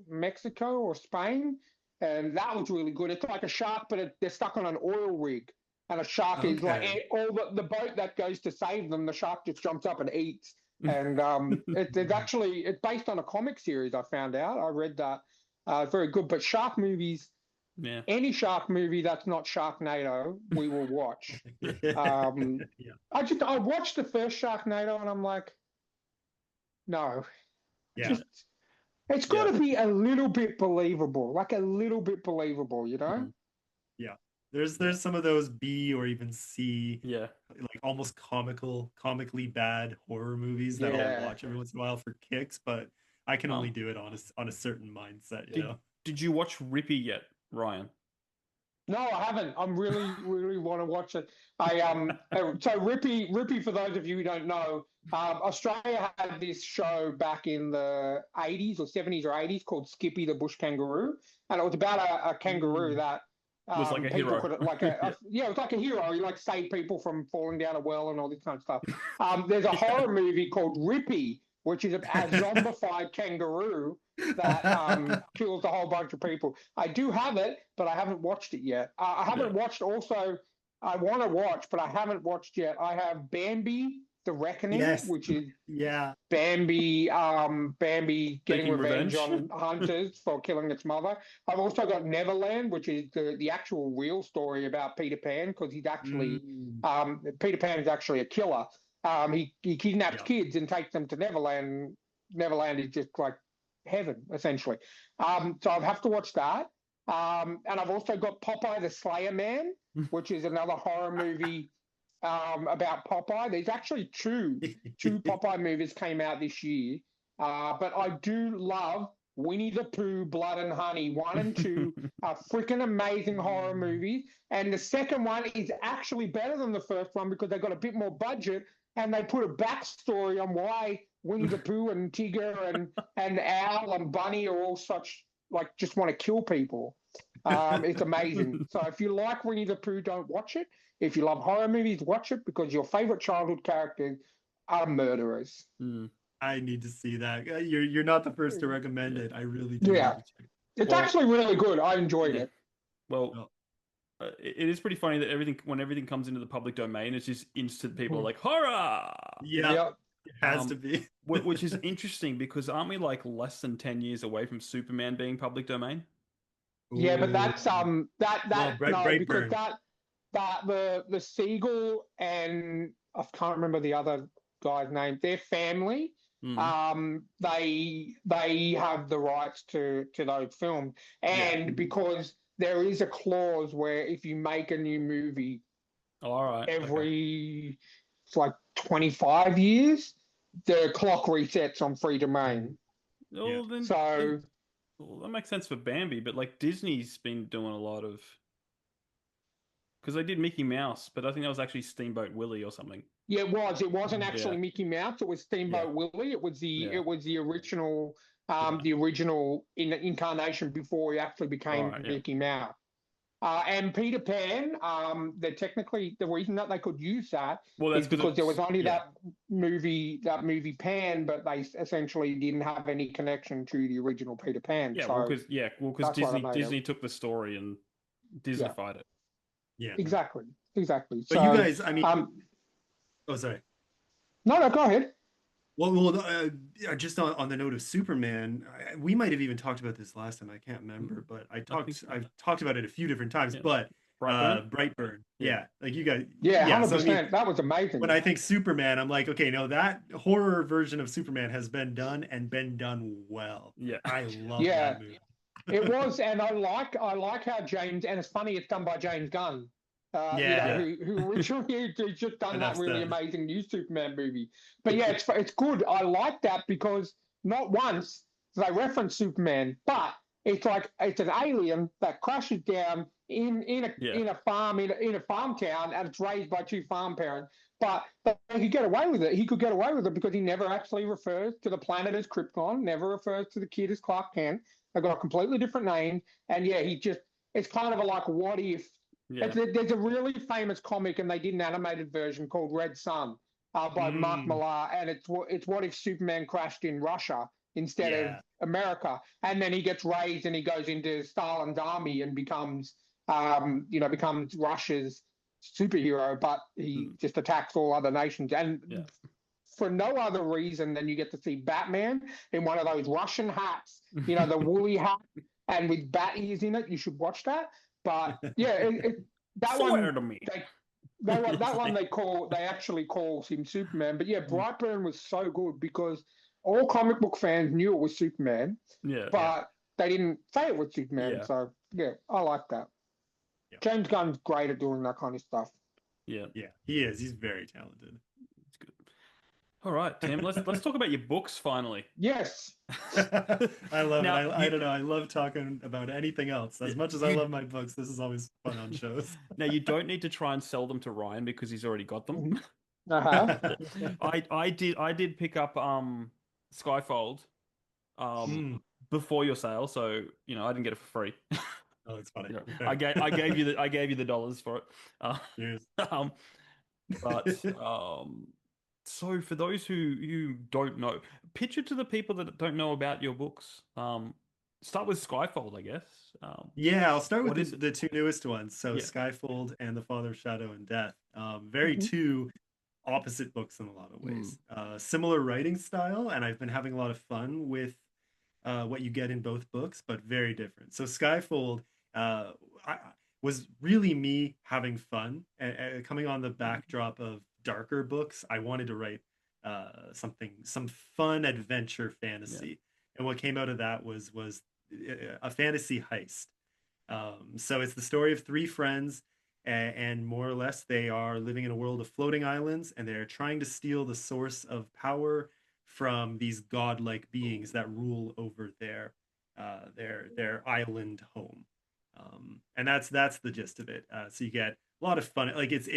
Mexico or Spain, and that was really good. It's like a shark, but they're stuck on an oil rig, and a shark is like okay. all the boat that goes to save them. The shark just jumps up and eats. And it's based on a comic series. I found out. I read that. Very good. But shark movies, Yeah. any shark movie that's not Sharknado, we will watch. Yeah. I watched the first Sharknado, and I'm like, no, Yeah. just it's got Yeah. to be a little bit believable, like a little bit believable, you know? Mhm. Yeah. There's some of those B or even C, Yeah. like almost comically bad horror movies that I'll Yeah. watch every once in a while for kicks, but I can only Oh. do it on a certain mindset, you Did know. Did you watch Rippy yet, Ryan? No, I haven't. I'm really want to watch it. So Rippy, for those of you who don't know, Australia had this show back in the 80s or 70s or 80s called Skippy the Bush Kangaroo, and it was about a kangaroo Mm. that Was like a people hero. could like yeah, it was like a hero. He like saved people from falling down a well and all this kind of stuff. There's a horror movie called Rippy, which is a zombified kangaroo that kills a whole bunch of people. I do have it, but I haven't watched it yet. I haven't watched also. I want to watch, but I haven't watched yet. I have Bambi: The Reckoning, Yes. which is Yeah. Bambi getting Taking revenge revenge. on hunters for killing its mother. I've also got Neverland, which is the actual real story about Peter Pan, because he's actually Mm. Peter Pan is actually a killer. He kidnaps Yeah. kids and takes them to Neverland. Neverland is just like heaven, essentially. So I'll have to watch that. And I've also got Popeye the Slayer Man, which is another horror movie about Popeye. There's actually two Popeye movies came out this year, but I do love Winnie the Pooh, Blood and Honey. 1 and 2 are freaking amazing horror movies, and the second one is actually better than the first one because they got a bit more budget and they put a backstory on why Winnie the Pooh and Tigger and Owl and Bunny are all such like just want to kill people. It's amazing. So if you like Winnie the Pooh, don't watch it. If you love horror movies, watch it because your favorite childhood characters are murderers. Mm. I need to see that. You're not the first to recommend Yeah. it. I really do Yeah, need to check. it's Well, actually really good. I enjoyed yeah. it. Well, it is pretty funny that when everything comes into the public domain, it's just instant people are like horror. Yeah, Yeah, it has to be. Which is interesting because aren't we like less than 10 years away from Superman being public domain? yeah, but that's Well, no, because Brightburn. that the Siegel and I can't remember the other guy's name. Their family, Mm. they have the rights to those films, Yeah. and because there is a clause where if you make a new movie All right. Okay. it's like 25 years, the clock resets on free domain. Well, then, So well, that makes sense for Bambi, but like Disney's been doing a lot of because they did Mickey Mouse, but I think that was actually Steamboat Willie or something. yeah, it wasn't actually Yeah. Mickey Mouse. It was Steamboat Willie. It was Yeah. the original Yeah. the original incarnation before he actually became Alright, yeah. Mickey Mouse. And Peter Pan, they're technically the reason that they could use that Well, is that's because there was it's only yeah. that movie Pan, but they essentially didn't have any connection to the original Peter Pan. Yeah, So well, because that's why they made Disney took the story and Disneyfied it. Yeah. exactly. But So you guys, I mean, oh, sorry. no, go ahead. Well, just on the note of Superman, we might have even talked about this last time. I can't remember, but I've talked about it a few different times. Yeah. But Brightburn? Brightburn, Yeah. like you guys, Yeah, So, I 100%. mean, That was amazing. when I think Superman, I'm like, okay, no, that horror version of Superman has been done and been done well. Yeah. I love Yeah. that movie. It was, and I like how James, and it's funny, it's done by James Gunn. Yeah. Who originally who's just done Enough that really said. amazing new Superman movie. But yeah, it's good. I like that because not once do they reference Superman, but it's like it's an alien that crashes down in a farm in a farm town, and it's raised by two farm parents. But he could get away with it. He could get away with it because he never actually refers to the planet as Krypton, never refers to the kid as Clark Kent. They've got a completely different name, and yeah, it's kind of like what if. Yeah. There's a really famous comic, and they did an animated version called Red Sun by Mark Millar, and it's what if Superman crashed in Russia instead of America, and then he gets raised and he goes into Stalin's army and becomes Russia's superhero, but he just attacks all other nations, and for no other reason than you get to see Batman in one of those Russian hats, the woolly hat, and with bat ears in it. You should watch that. But yeah, that one they actually call him Superman. But yeah, Brightburn was so good because all comic book fans knew it was Superman, but they didn't say it was Superman. Yeah. So yeah, I like that. Yeah. James Gunn's great at doing that kind of stuff. Yeah, he is. He's very talented. It's good. All right, Tim. Let's talk about your books finally. Yes. I love it. I don't know. I love talking about anything else. As much as I love my books, this is always fun on shows. Now you don't need to try and sell them to Ryan because he's already got them. I did pick up Skyfold before your sale, so I didn't get it for free. Oh, it's funny. I gave you the dollars for it. Yes. So for those who don't know, pitch it to the people that don't know about your books. Start with Skyfold, I guess. I'll start with the two newest ones. So Skyfold and The Father of Shadow and Death. Very two opposite books in a lot of ways. Similar writing style, and I've been having a lot of fun with what you get in both books, but very different. So Skyfold was really me having fun, and coming on the backdrop of darker books. I wanted to write some fun adventure fantasy, and what came out of that was a fantasy heist. So it's the story of three friends, and more or less they are living in a world of floating islands, and they're trying to steal the source of power from these godlike beings that rule over their island home. And that's the gist of it. So you get a lot of fun. Like it's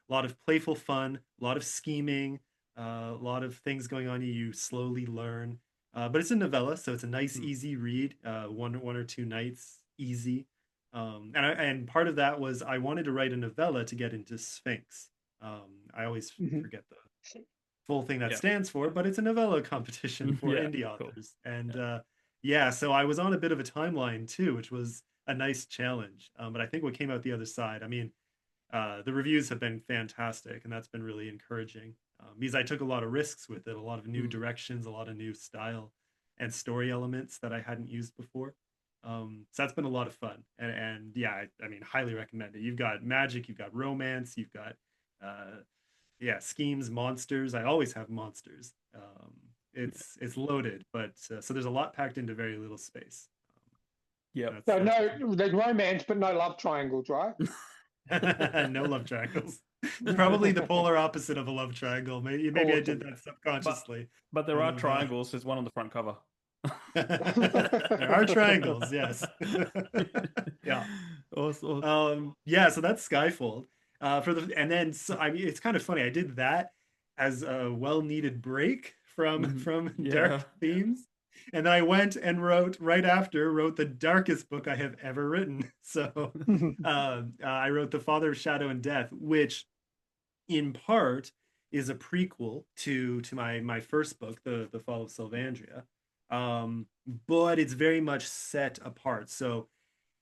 a lot of playful fun, a lot of scheming, a lot of things going on. You slowly learn, but it's a novella, so it's a nice, easy read. One or two nights, easy. And part of that was I wanted to write a novella to get into Sphinx. I always forget the full thing that stands for, but it's a novella competition for indie authors. Cool. And so I was on a bit of a timeline too, which was a nice challenge. But I think what came out the other side, I mean, the reviews have been fantastic, and that's been really encouraging because I took a lot of risks with it, a lot of new directions, a lot of new style and story elements that I hadn't used before. So that's been a lot of fun. And I mean, highly recommend it. You've got magic, you've got romance, you've got schemes, monsters. I always have monsters. It's loaded, but so there's a lot packed into very little space. So there's romance, but no love triangles, right? No love triangles. Probably the polar opposite of a love triangle. Maybe I did that subconsciously. But there are triangles. There's one on the front cover. There are triangles, yes. Yeah. Awesome. So that's Skyfold. And then I mean, it's kind of funny. I did that as a well-needed break from dark themes. And then I went and wrote the darkest book I have ever written. So I wrote The Father of Shadow and Death, which in part is a prequel to my first book, The Fall of Sylvandria. But it's very much set apart. So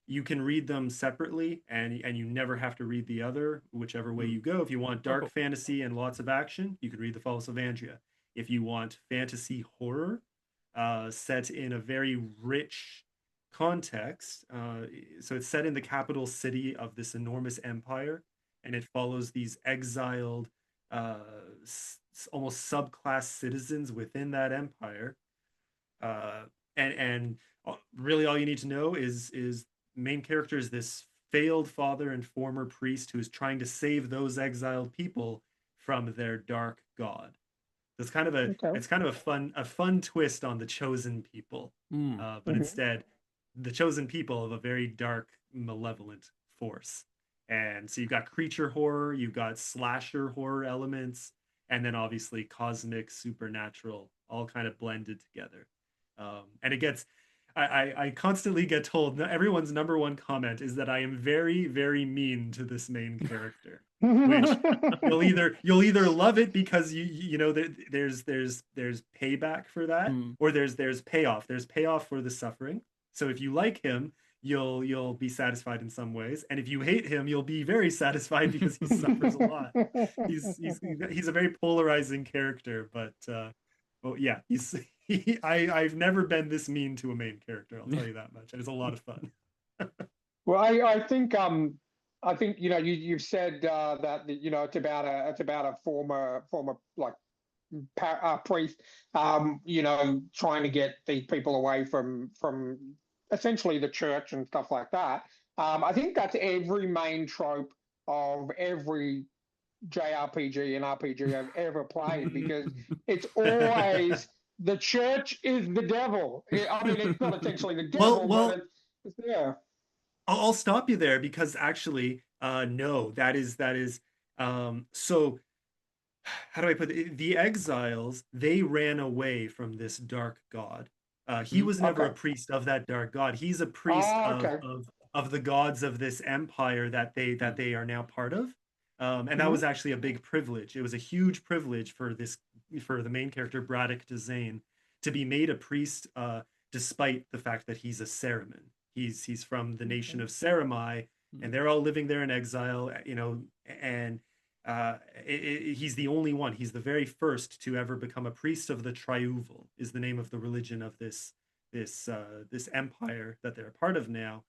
you can read them separately, and you never have to read the other, whichever way you go. If you want dark fantasy and lots of action, you can read The Fall of Sylvandria. If you want fantasy horror, set in a very rich context. So it's set in the capital city of this enormous empire, and it follows these exiled, almost subclass citizens within that empire. And really all you need to know is main character is this failed father and former priest who is trying to save those exiled people from their dark god. It's kind of a Okay. it's kind of a fun twist on the chosen people, but instead, the chosen people of a very dark, malevolent force. And so you've got creature horror, you've got slasher horror elements, and then obviously cosmic, supernatural, all kind of blended together. And it gets, I constantly get told everyone's number one comment is that I am very, very mean to this main character, which you'll either love it because you know there's payback for that, or there's payoff. There's payoff for the suffering. So if you like him, you'll be satisfied in some ways, and if you hate him, you'll be very satisfied because he suffers a lot. He's a very polarizing character, but well, yeah, I've never been this mean to a main character. I'll tell you that much, and it's a lot of fun. Well, I think you've said that it's about a former like priest trying to get these people away from essentially the church and stuff like that. I think that's every main trope of every JRPG and RPG I've ever played, because it's always the church is the devil. I mean, it's not essentially the devil, but it's yeah. I'll stop you there because actually, no, that is so. How do I put it? The exiles, they ran away from this dark god. He was never a priest of that dark god. He's a priest of the gods of this empire that they are now part of. And that was actually a big privilege. It was a huge privilege for the main character, Braddock Dezane, to be made a priest, despite the fact that he's a Saruman. He's from the nation of Saramai, and they're all living there in exile, and he's the only one. He's the very first to ever become a priest of the Triuval, is the name of the religion of this empire that they're a part of now.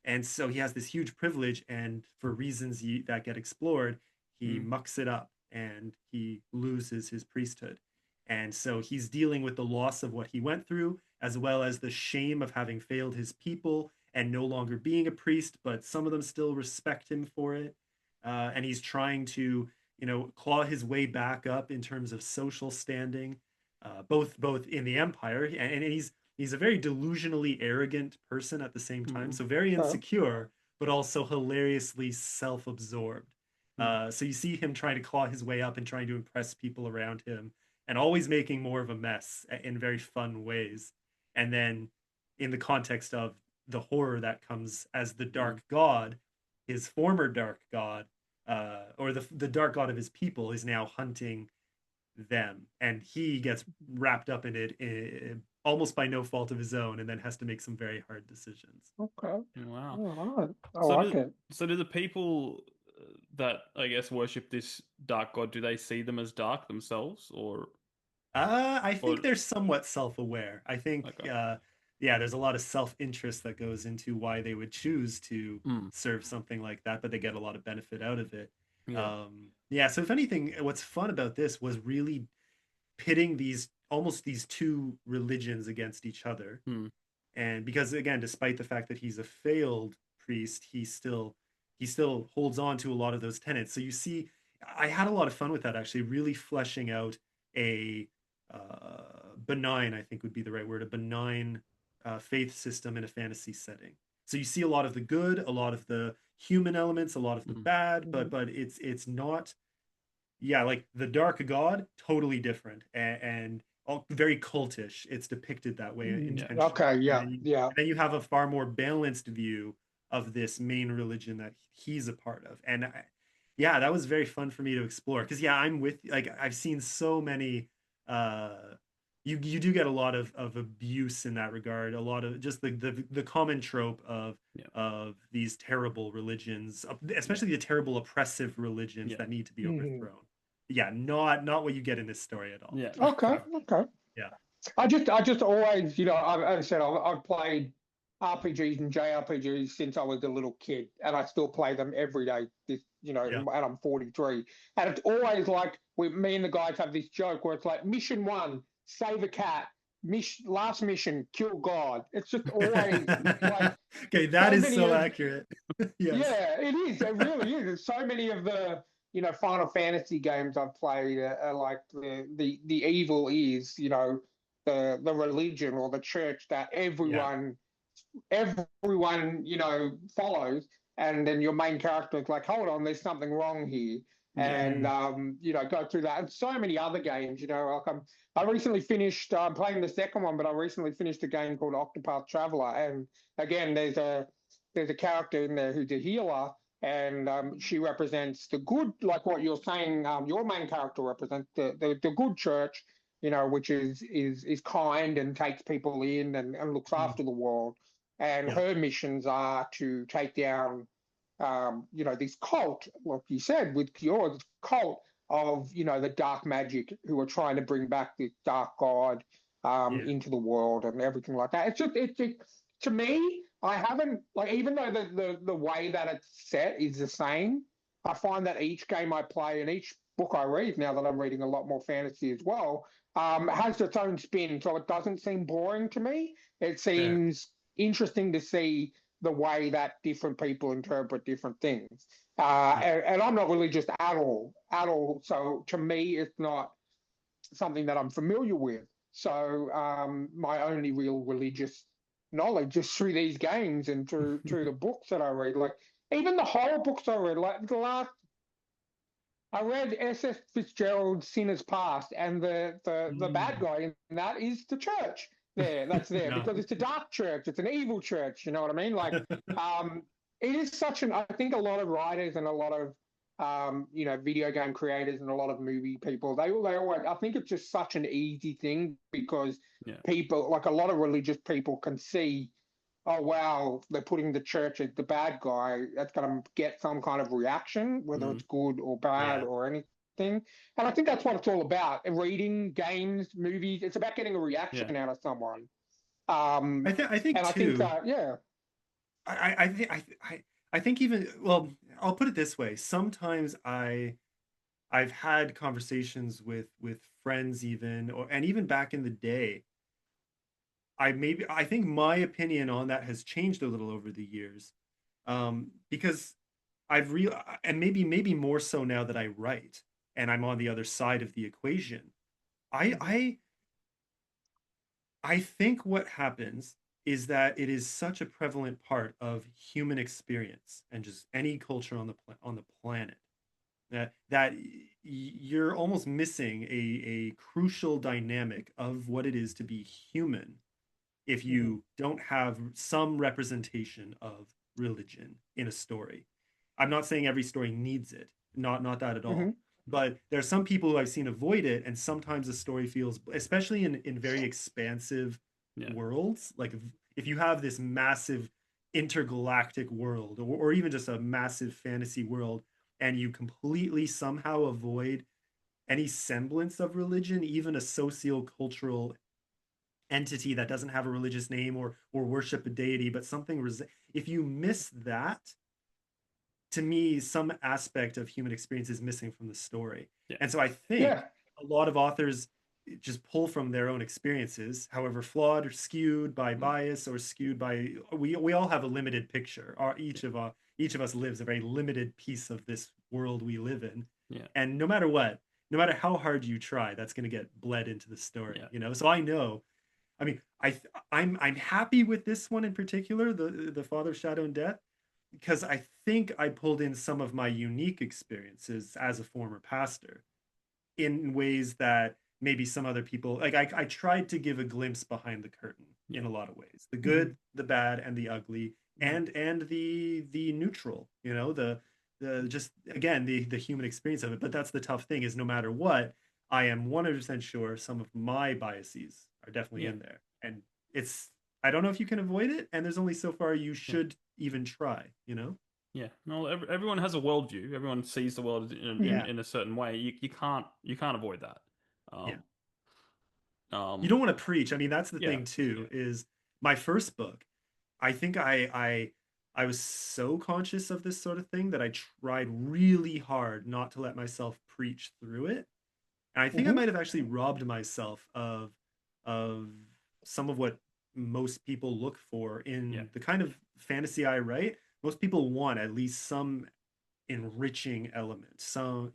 And so he has this huge privilege, and for reasons that get explored, he mucks it up and he loses his priesthood. And so he's dealing with the loss of what he went through, as well as the shame of having failed his people and no longer being a priest, but some of them still respect him for it. And he's trying to, claw his way back up in terms of social standing, both in the empire, and he's a very delusionally arrogant person at the same time, so very insecure, but also hilariously self-absorbed. So you see him trying to claw his way up and trying to impress people around him, and always making more of a mess in very fun ways. And then in the context of the horror that comes as the dark god, his former dark god, or the dark god of his people, is now hunting them, and he gets wrapped up in it almost by no fault of his own, and then has to make some very hard decisions. Okay. Wow. All right. I like it. So do the people that, I guess, worship this dark god, do they see them as dark themselves, or? I think they're somewhat self-aware. I think, there's a lot of self-interest that goes into why they would choose to serve something like that, but they get a lot of benefit out of it. So if anything, what's fun about this was really pitting these two religions against each other. And because, again, despite the fact that he's a failed priest, he still holds on to a lot of those tenets. So you see, I had a lot of fun with that, actually, really fleshing out a benign, I think would be the right word, a benign faith system in a fantasy setting. So you see a lot of the good, a lot of the human elements, a lot of the bad, but it's not, like the dark god, totally different, and all very cultish. It's depicted that way intentionally. Okay, And then you have a far more balanced view of this main religion that he's a part of, and that was very fun for me to explore, because I'm with, like, I've seen so many you do get a lot of abuse in that regard, a lot of just the common trope of these terrible religions, especially the terrible oppressive religions that need to be overthrown. Not what you get in this story at all. Okay. I just always, I said I've played RPGs and JRPGs since I was a little kid, and I still play them every day. And I'm 43, and it's always like me and the guys have this joke where it's like, mission 1, save a cat. Last mission, kill God. It's just always like, okay, that is so accurate. Yeah, it is. It really is. There's so many of the Final Fantasy games I've played are like the evil is, the religion or the church that Yeah. everyone follows, and then your main character is like, hold on, there's something wrong here. Yeah. And go through that, and so many other games. Like I recently finished playing the second one, but I recently finished a game called Octopath Traveler, and again, there's a character in there who's a healer, and she represents the good, like what you're saying. Your main character represents the good church, which is kind and takes people in and looks after the world. And Yeah. her missions are to take down, this cult, like you said, with yours, cult of, the dark magic who are trying to bring back this dark god Yeah. into the world and everything like that. It's to me, I haven't, like, even though the way that it's set is the same, I find that each game I play and each book I read, now that I'm reading a lot more fantasy as well, has its own spin. So it doesn't seem boring to me. It Fair. seems interesting to see the way that different people interpret different things. And I'm not religious at all, at all. So to me, it's not something that I'm familiar with. So my only real religious knowledge is through these games and through the books that I read. Like even the horror books I read, like I read S.S. Fitzgerald's Sinner's Past, and the bad Mm. guy in that is the church that's there Yeah. because it's a dark church, it's an evil church. You know what I mean? Like, um, it is such an. I think a lot of writers and a lot of video game creators and a lot of movie people, they always. I think it's just such an easy thing because Yeah. people, like a lot of religious people, can see, oh wow, they're putting the church as the bad guy. That's going to get some kind of reaction, whether it's good or bad Yeah. or anything. And I think that's what it's all about. Reading, games, movies, it's about getting a Yeah. reaction out of someone. I think And I think too. that, yeah. I think even, well, I'll put it this way. Sometimes I've had conversations with friends even, and even back in the day. I think my opinion on that has changed a little over the years, because I've real and maybe more so now that I write and I'm on the other side of the equation. I Mhm. I I think what happens is that it is such a prevalent part of human experience and just any culture on the planet that you're almost missing a crucial dynamic of what it is to be human if Mhm. you don't have some representation of religion in a story. I'm not saying every story needs it, not that at all. Mhm. But there are some people who I've seen avoid it, and sometimes the story feels, especially in very expansive Yeah. worlds, like if you have this massive intergalactic world, or even just a massive fantasy world, and you completely somehow avoid any semblance of religion, even a socio-cultural entity that doesn't have a religious name or worship a deity, but something if you miss that, to me, some aspect of human experience is missing from the story. Yeah. And so I think Yeah. a lot of authors just pull from their own experiences, however flawed or skewed by bias or skewed by, we all have a limited picture. Each of us lives a very limited piece of this world we live in. Yeah. And no matter what, no matter how hard you try, that's going to get bled into the story, So I know, I mean, I'm happy with this one in particular, the Father of Shadow and Death, because I think I pulled in some of my unique experiences as a former pastor in ways that maybe some other people, like I tried to give a glimpse behind the curtain in a lot of ways, the Mhm. good, the bad, and the ugly, and the neutral, the just again the human experience of it. But that's the tough thing, is no matter what, I am 100% sure some of my biases are definitely Yeah. in there, and it's, I don't know if you can avoid it, and there's only so far you Yeah. should even try. Yeah, no, everyone has a worldview. Everyone sees the world Yeah. in a certain way. You can't avoid that. Yeah. Um, You um, don't want to preach. I mean, that's the yeah, thing too, is my first book. I think I was so conscious of this sort of thing that I tried really hard not to let myself preach through it. And I think I Mhm. might have actually robbed myself of some of what most people look for yeah, in the kind of fantasy I write. Most people want at least some enriching element. So,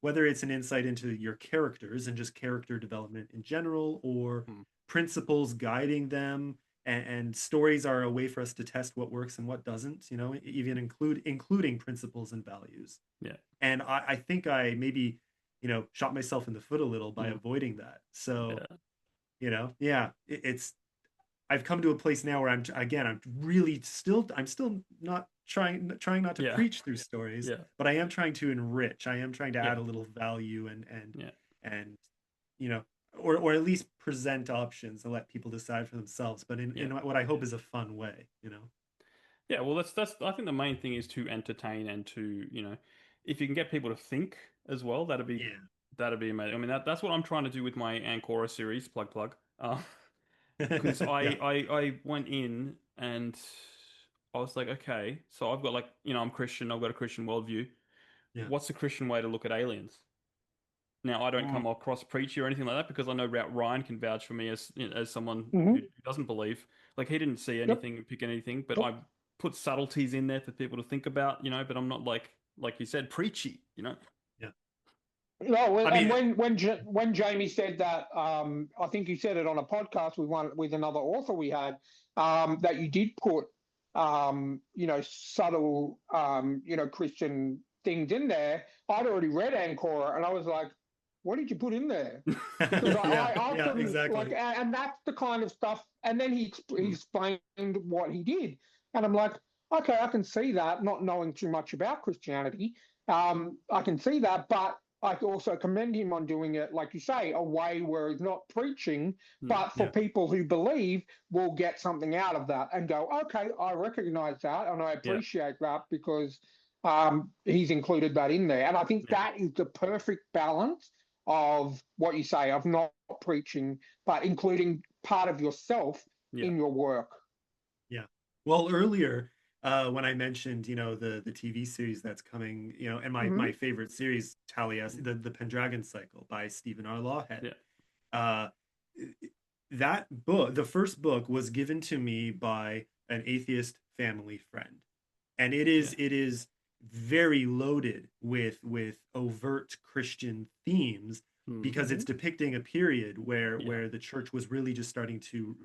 whether it's an insight into your characters and just character development in general, or principles guiding them, and stories are a way for us to test what works and what doesn't, even including principles and values. Yeah. And I think I maybe, shot myself in the foot a little by avoiding that. So, it's I've come to a place now where I'm still not trying not to preach through stories, but I am trying to enrich. I am trying to add a little value and or at least present options and let people decide for themselves, but in what I hope is a fun way. Yeah, well, that's I think the main thing is to entertain and to, if you can get people to think as well, that'd be amazing. I mean, that's what I'm trying to do with my Ancora series, plug. Because I went in and I was like, okay, so I've got I'm Christian, I've got a Christian worldview. Yeah. What's the Christian way to look at aliens? Now, I don't come across preachy or anything like that, because I know Ryan can vouch for me as someone who doesn't believe. Like, he didn't see anything, pick anything, but I put subtleties in there for people to think about, but I'm not like you said, preachy, Yeah. No, well, when Jamie said that, I think you said it on a podcast with another author we had, that you did put, subtle, Christian things in there. I'd already read Ancora, and I was like, what did you put in there? Because I exactly. And that's the kind of stuff. And then he explained what he did, and I'm like, okay, I can see that. Not knowing too much about Christianity, I can see that, but I also commend him on doing it, like you say, a way where he's not preaching, but for people who believe will get something out of that and go, okay, I recognize that and I appreciate that, because he's included that in there. And I think that is the perfect balance of what you say, of not preaching, but including part of yourself in your work. Yeah. Well, earlier, when I mentioned, the TV series that's coming, and my favorite series, Taliesin, the Pendragon Cycle by Stephen R. Lawhead. That book, the first book, was given to me by an atheist family friend, and it is very loaded with overt Christian themes, because it's depicting a period where the church was really just starting to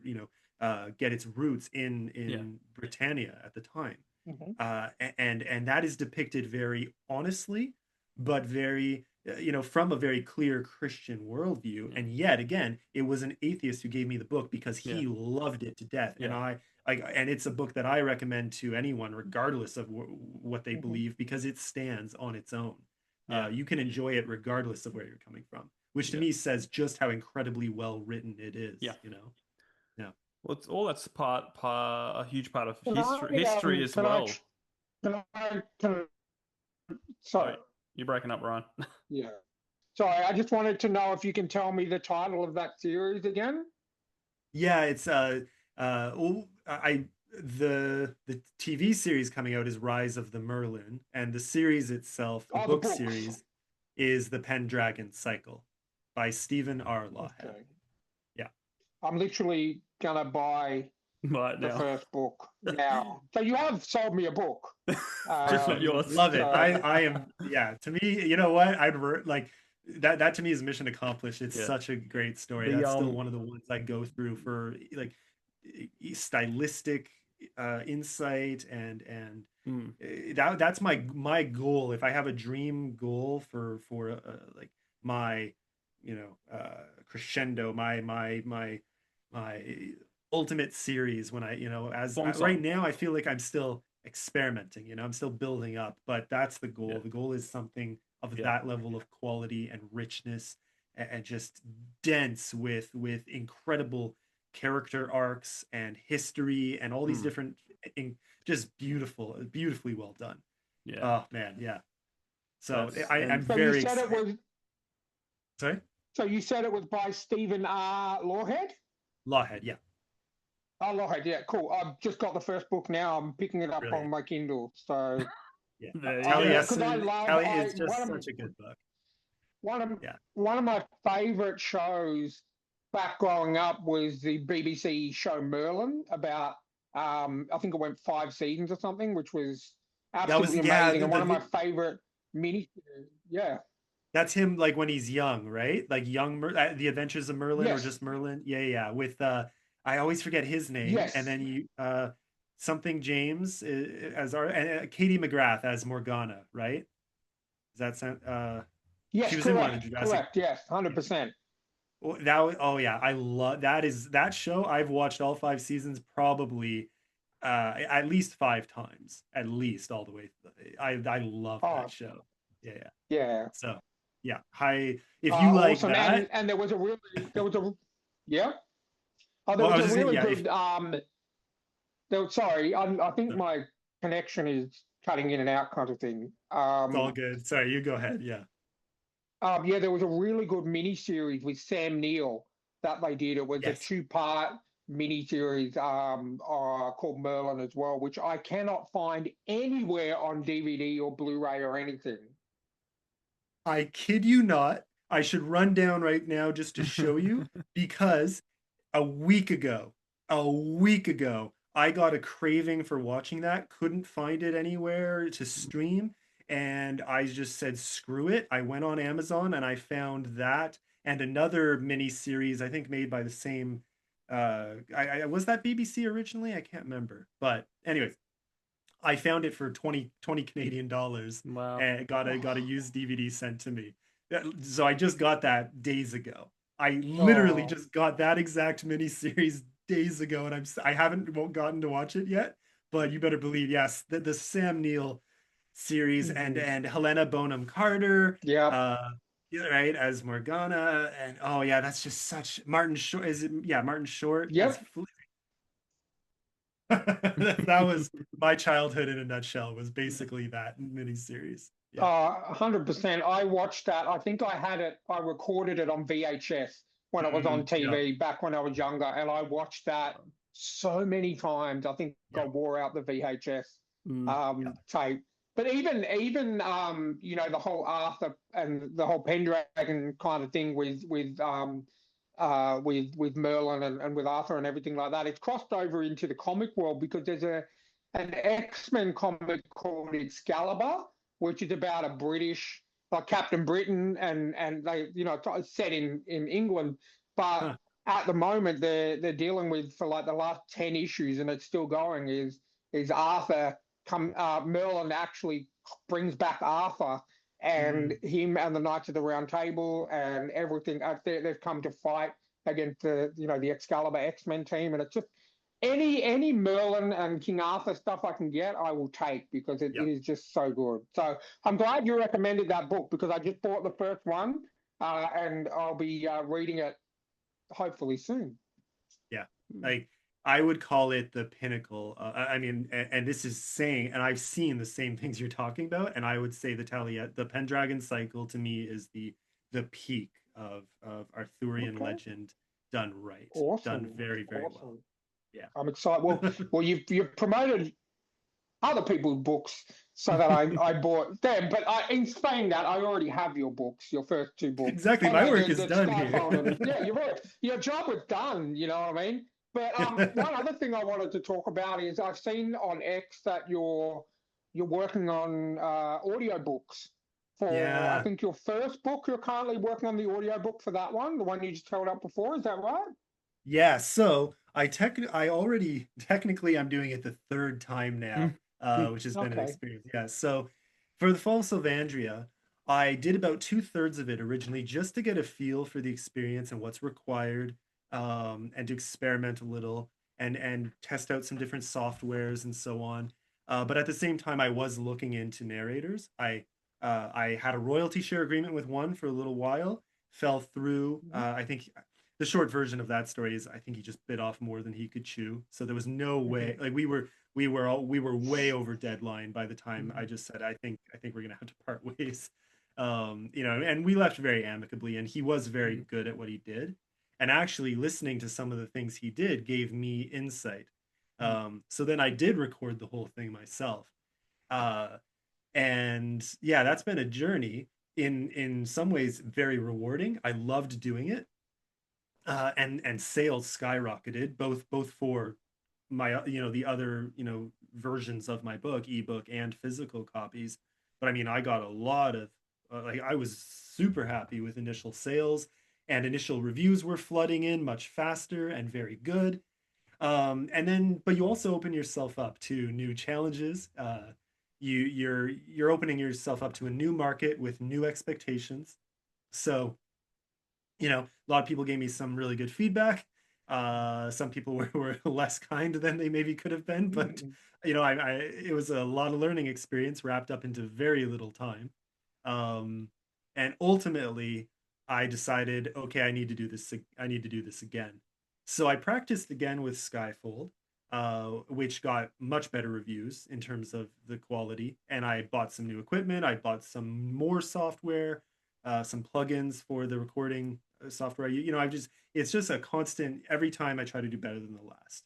get its roots in Britannia at the time. And that is depicted very honestly, but very from a very clear Christian worldview. And yet again, it was an atheist who gave me the book because he loved it to death. And and it's a book that I recommend to anyone, regardless of what they believe, because it stands on its own. You can enjoy it regardless of where you're coming from, which to me says just how incredibly well written it is. Well, it's all that's a huge part of history as well. Sorry. You're breaking up, Ryan. Yeah. Sorry, I just wanted to know if you can tell me the title of that series again. Yeah, it's the TV series coming out is Rise of the Merlin, and the series itself, the book series, is the Pendragon Cycle by Stephen R. Lawhead. Okay. Yeah. I'm literally gonna buy the first book now. So you have sold me a book. Just not yours. Love it. I am. Yeah. To me, you know what? I'd like that. That to me is mission accomplished. It's such a great story. That's still one of the ones I go through for like stylistic insight and that's my goal. If I have a dream goal for like my crescendo, my ultimate series, when I right now I feel like I'm still experimenting, I'm still building up, but that's the goal. The goal is something of that level of quality and richness, and just dense with incredible character arcs and history and all these different, just beautifully well done. Oh man, so I'm very excited. Sorry? So you said it was by Stephen R. Lawhead? Lawhead, yeah. Oh, Lawhead, yeah, cool. I've just got the first book now. I'm picking it up on my Kindle. So Taliesin is just such a good book. One of my favorite shows back growing up was the BBC show Merlin, about I think it went 5 seasons or something, which was That was, Absolutely yeah, amazing, and one of my favorite mini. Yeah. that's him like when he's young, right? Like young The Adventures of Merlin, or Yes. just Merlin. Yeah, yeah. With I always forget his name, and Yes. then you something James as our and Katie McGrath as Morgana, right? Does that sound she Yes. was in one of the Correct. Jurassic. Correct. Yes. 100%. Well, oh yeah, I love that show. I've watched all 5 seasons probably at least 5 times, at least all the way. I love that Oh, show. Yeah, yeah. yeah. So yeah, if you like Awesome. that. And there was a yeah. Oh, there Well, I was was a just saying, really yeah, if good sorry, I think no, my connection is cutting in and out kind of thing. it's all good. Sorry, you go ahead. Yeah. Yeah, there was a really good mini series with Sam Neill that they did. It was a Yes. two-part mini series called Merlin as well, which I cannot find anywhere on DVD or Blu-ray or anything. I kid you not. I should run down right now just to show you, because a week ago, I got a craving for watching that, couldn't find it anywhere to stream, and I just said, screw it. I went on Amazon and I found that and another mini series, I think made by the same I was that BBC originally? I can't remember. But anyways, I found it for 20 Canadian dollars Wow. and got a used DVD sent to me. So I just got that days ago. I literally Oh, just got that exact miniseries days ago, and I haven't gotten to watch it yet. But you better believe, yes, the Sam Neill series mhm. and Helena Bonham Carter, Yep, yeah, right, as Morgana, and oh yeah, that's just such Martin Short. Is it, yeah, Martin Short as yep. that was my childhood in a nutshell, was basically that miniseries. Yeah. 100%. I watched that. I think I recorded it on VHS when it was on Yeah. TV back when I was younger, and I watched that so many times. I think I Yeah. wore out the VHS Mm. Yeah. tape. But even the whole Arthur and the whole Pendragon kind of thing with Merlin and with Arthur and everything like that, it's crossed over into the comic world because there's an X-Men comic called Excalibur, which is about a British, like Captain Britain, and they, set in England, but Huh. at the moment they're dealing with, for like the last 10 issues, and it's still going, is Arthur Merlin actually brings back Arthur and Mm. him and the Knights of the Round Table and everything. They've come to fight against the Excalibur X-Men team, and it's just any Merlin and King Arthur stuff I can get, I will take, because it Yeah. is just so good. So I'm glad you recommended that book, because I just bought the first one, and I'll be reading it hopefully soon. Yeah. Like, I would call it the pinnacle. I mean, and this is saying, and I've seen the same things you're talking about, and I would say the Pendragon Cycle to me is the peak of Arthurian Okay, legend done right, done awesome, very, very well. awesome. Yeah. I'm excited. Well, you've promoted other people's books so that I bought them. But in saying that, I already have your books, your first two books. Exactly. Oh My no, work is the done here. Skyfall and yeah, you're right. Your job was done. You know what I mean? But one other thing I wanted to talk about is I've seen on X that you're working on audio books for, I Yeah. think, your first book. You're currently working on the audio book for that one, the one you just held up before. Is that right? Yeah, so I already technically I'm doing it the third time now, which has been an Okay. experience. Yeah, so for the Fall of Sylvandria, I did about two-thirds of it originally just to get a feel for the experience and what's required, and to experiment a little and test out some different softwares and so on. But at the same time, I was looking into narrators. I had a royalty share agreement with one for a little while, fell through. I think the short version of that story is I think he just bit off more than he could chew. So there was no way, like we were way over deadline by the time I just said I think we're gonna have to part ways. And we left very amicably, and he was very good at what he did. And actually listening to some of the things he did gave me insight. So then I did record the whole thing myself. Uh, and yeah, that's been a journey, in some ways very rewarding. I loved doing it, and sales skyrocketed, both for my the other versions of my book, ebook and physical copies. But I mean, I got a lot of like, I was super happy with initial sales, and initial reviews were flooding in much faster and very good. And then, but you also open yourself up to new challenges. You're opening yourself up to a new market with new expectations. So, a lot of people gave me some really good feedback. Some people were less kind than they maybe could have been, but it was a lot of learning experience wrapped up into very little time. And ultimately, I decided, okay, I need to do this. I need to do this again. So I practiced again with Skyfold, which got much better reviews in terms of the quality. And I bought some new equipment. I bought some more software, some plugins for the recording software. It's just a constant, every time I try to do better than the last.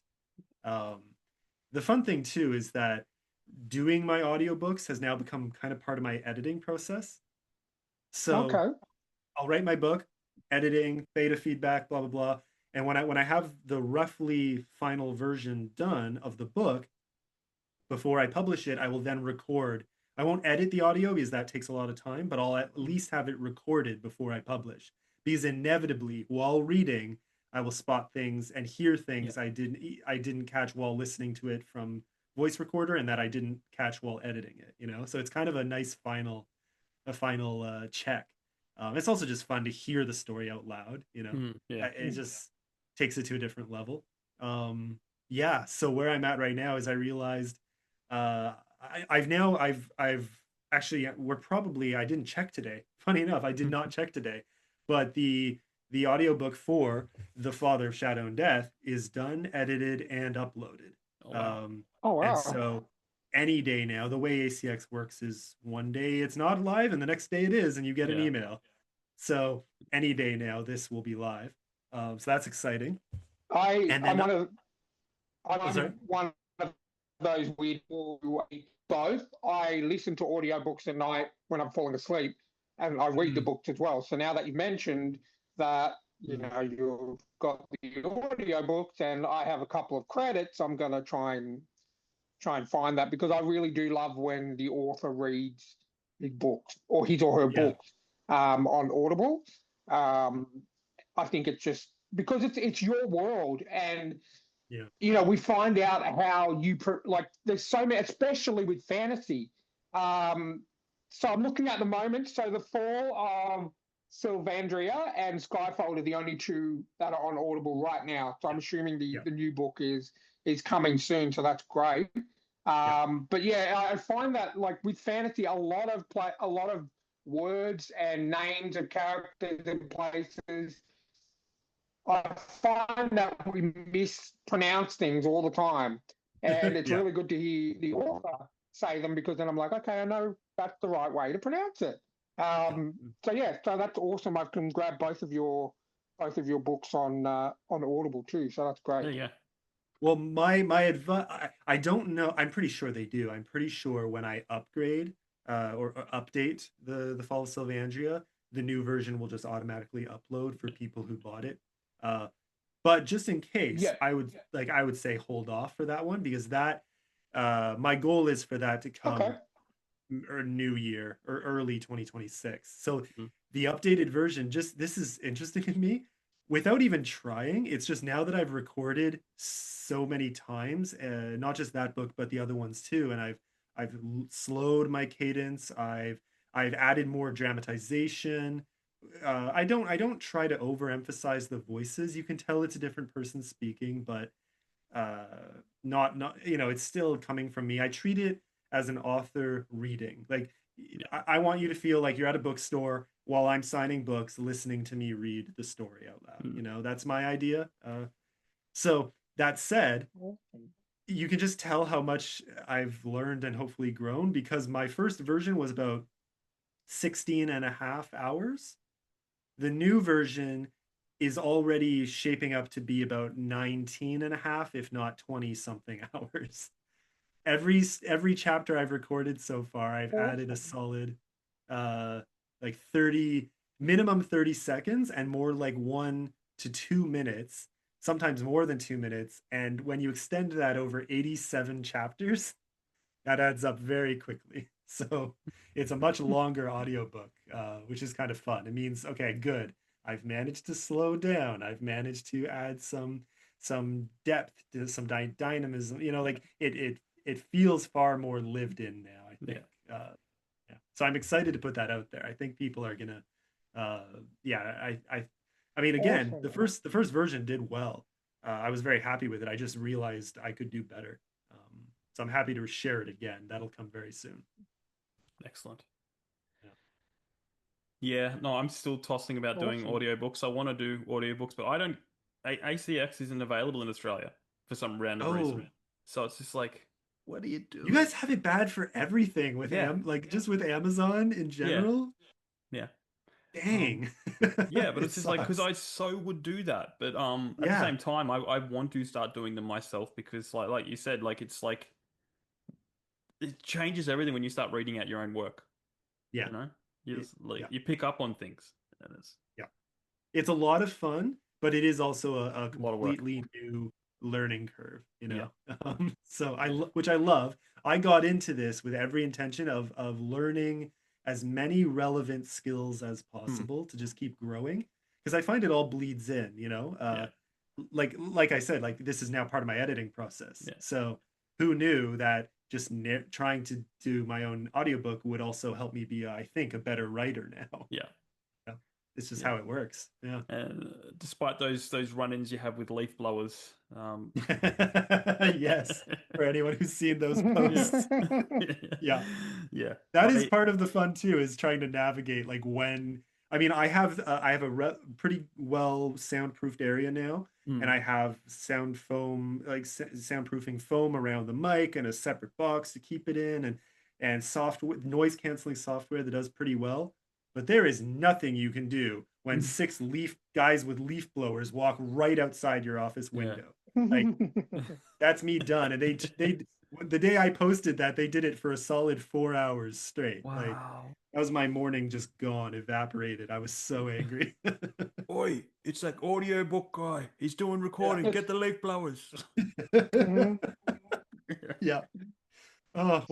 The fun thing too is that doing my audiobooks has now become kind of part of my editing process. So Okay. I'll write my book, editing, beta feedback, blah, blah, blah. And when I have the roughly final version done of the book, before I publish it, I will then record. I won't edit the audio because that takes a lot of time, but I'll at least have it recorded before I publish. Because inevitably, while reading, I will spot things and hear things I didn't catch while listening to it from voice recorder, and that I didn't catch while editing it. So it's kind of a nice final check. It's also just fun to hear the story out loud. It just takes it to a different level. So where I'm at right now is I realized I've actually, I didn't check today. Funny enough, I did not check today, but the audiobook for The Father of Shadow and Death is done, edited, and uploaded. Oh, wow. And so any day now, the way ACX works is one day it's not live and the next day it is, and you get an email. So any day now, this will be live. So that's exciting. I'm one of those weird people who both. I listen to audiobooks at night when I'm falling asleep, and I read the books as well. So now that you mentioned that, you've got the audiobooks and I have a couple of credits, I'm going to try and find that, because I really do love when the author reads his books or his or her books on Audible. I think it's just because it's your world, and we find out how there's so many, especially with fantasy. So I'm looking at the moment. So The Fall of Sylvandria and Skyfold are the only two that are on Audible right now. So I'm assuming the new book is coming soon. So that's great. But yeah, I find that like with fantasy, a lot of words and names of characters and places, I find that we mispronounce things all the time, and it's really good to hear the author say them, because then I'm like, okay, I know that's the right way to pronounce it. So that's awesome. I can grab both of your books on Audible too. So that's great. Yeah. Well, my advice, I don't know. I'm pretty sure they do. I'm pretty sure when I upgrade or update the Fall of Sylvandria, the new version will just automatically upload for people who bought it. But just in case, I would say hold off for that one, because that my goal is for that to come or new year or early 2026. So the updated version, this is interesting to me. Without even trying, it's just now that I've recorded so many times, not just that book, but the other ones too, and I've slowed my cadence. I've added more dramatization. I don't try to overemphasize the voices. You can tell it's a different person speaking, but not it's still coming from me. I treat it as an author reading. Like I want you to feel like you're at a bookstore while I'm signing books, listening to me read the story out loud. That's my idea. So that said, you can just tell how much I've learned and hopefully grown, because my first version was about 16 and a half hours. The new version is already shaping up to be about 19 and a half, if not 20 something hours. Every chapter I've recorded so far, I've added a solid like 30 seconds and more like 1 to 2 minutes sometimes more than 2 minutes. And when you extend that over 87 chapters, that adds up very quickly. So it's a much longer audiobook, which is kind of fun. It means, okay, good. I've managed to slow down. I've managed to add some depth to some dynamism. Like it feels far more lived in now, I think. Yeah. So I'm excited to put that out there. I think people are gonna I mean, again, the first version did well. I was very happy with it. I just realized I could do better. So I'm happy to share it again. That'll come very soon. Excellent. Yeah, no, I'm still tossing about doing audiobooks. I want to do audiobooks, but ACX isn't available in Australia for some random reason. So it's just like, what do you do? You guys have it bad for everything with just with Amazon in general. Yeah. Dang. Yeah, but it's just like, because I so would do that, but at the same time, I want to start doing them myself, because like you said, like it's like it changes everything when you start reading out your own work. Yeah. You pick up on things. And it's a lot of fun, but it is also a completely new learning curve, so which I love. I got into this with every intention of learning as many relevant skills as possible to just keep growing, because I find it all bleeds in, like I said, like this is now part of my editing process. So who knew that just trying to do my own audiobook would also help me be, I think, a better writer now. It's just how it works. And despite those run-ins you have with leaf blowers, yes, for anyone who's seen those posts. That is part of the fun too, is trying to navigate like when. I mean, I have a pretty well soundproofed area now, and I have sound foam, like soundproofing foam around the mic, and a separate box to keep it in, and software, noise canceling software that does pretty well. But there is nothing you can do when 6 guys with leaf blowers walk right outside your office window. Like that's me done. And they the day I posted that, they did it for a solid 4 hours straight. Wow. Like that was my morning just gone, evaporated. I was so angry. Oi, it's that audiobook guy. He's doing recording. Get the leaf blowers. Yeah. Oh,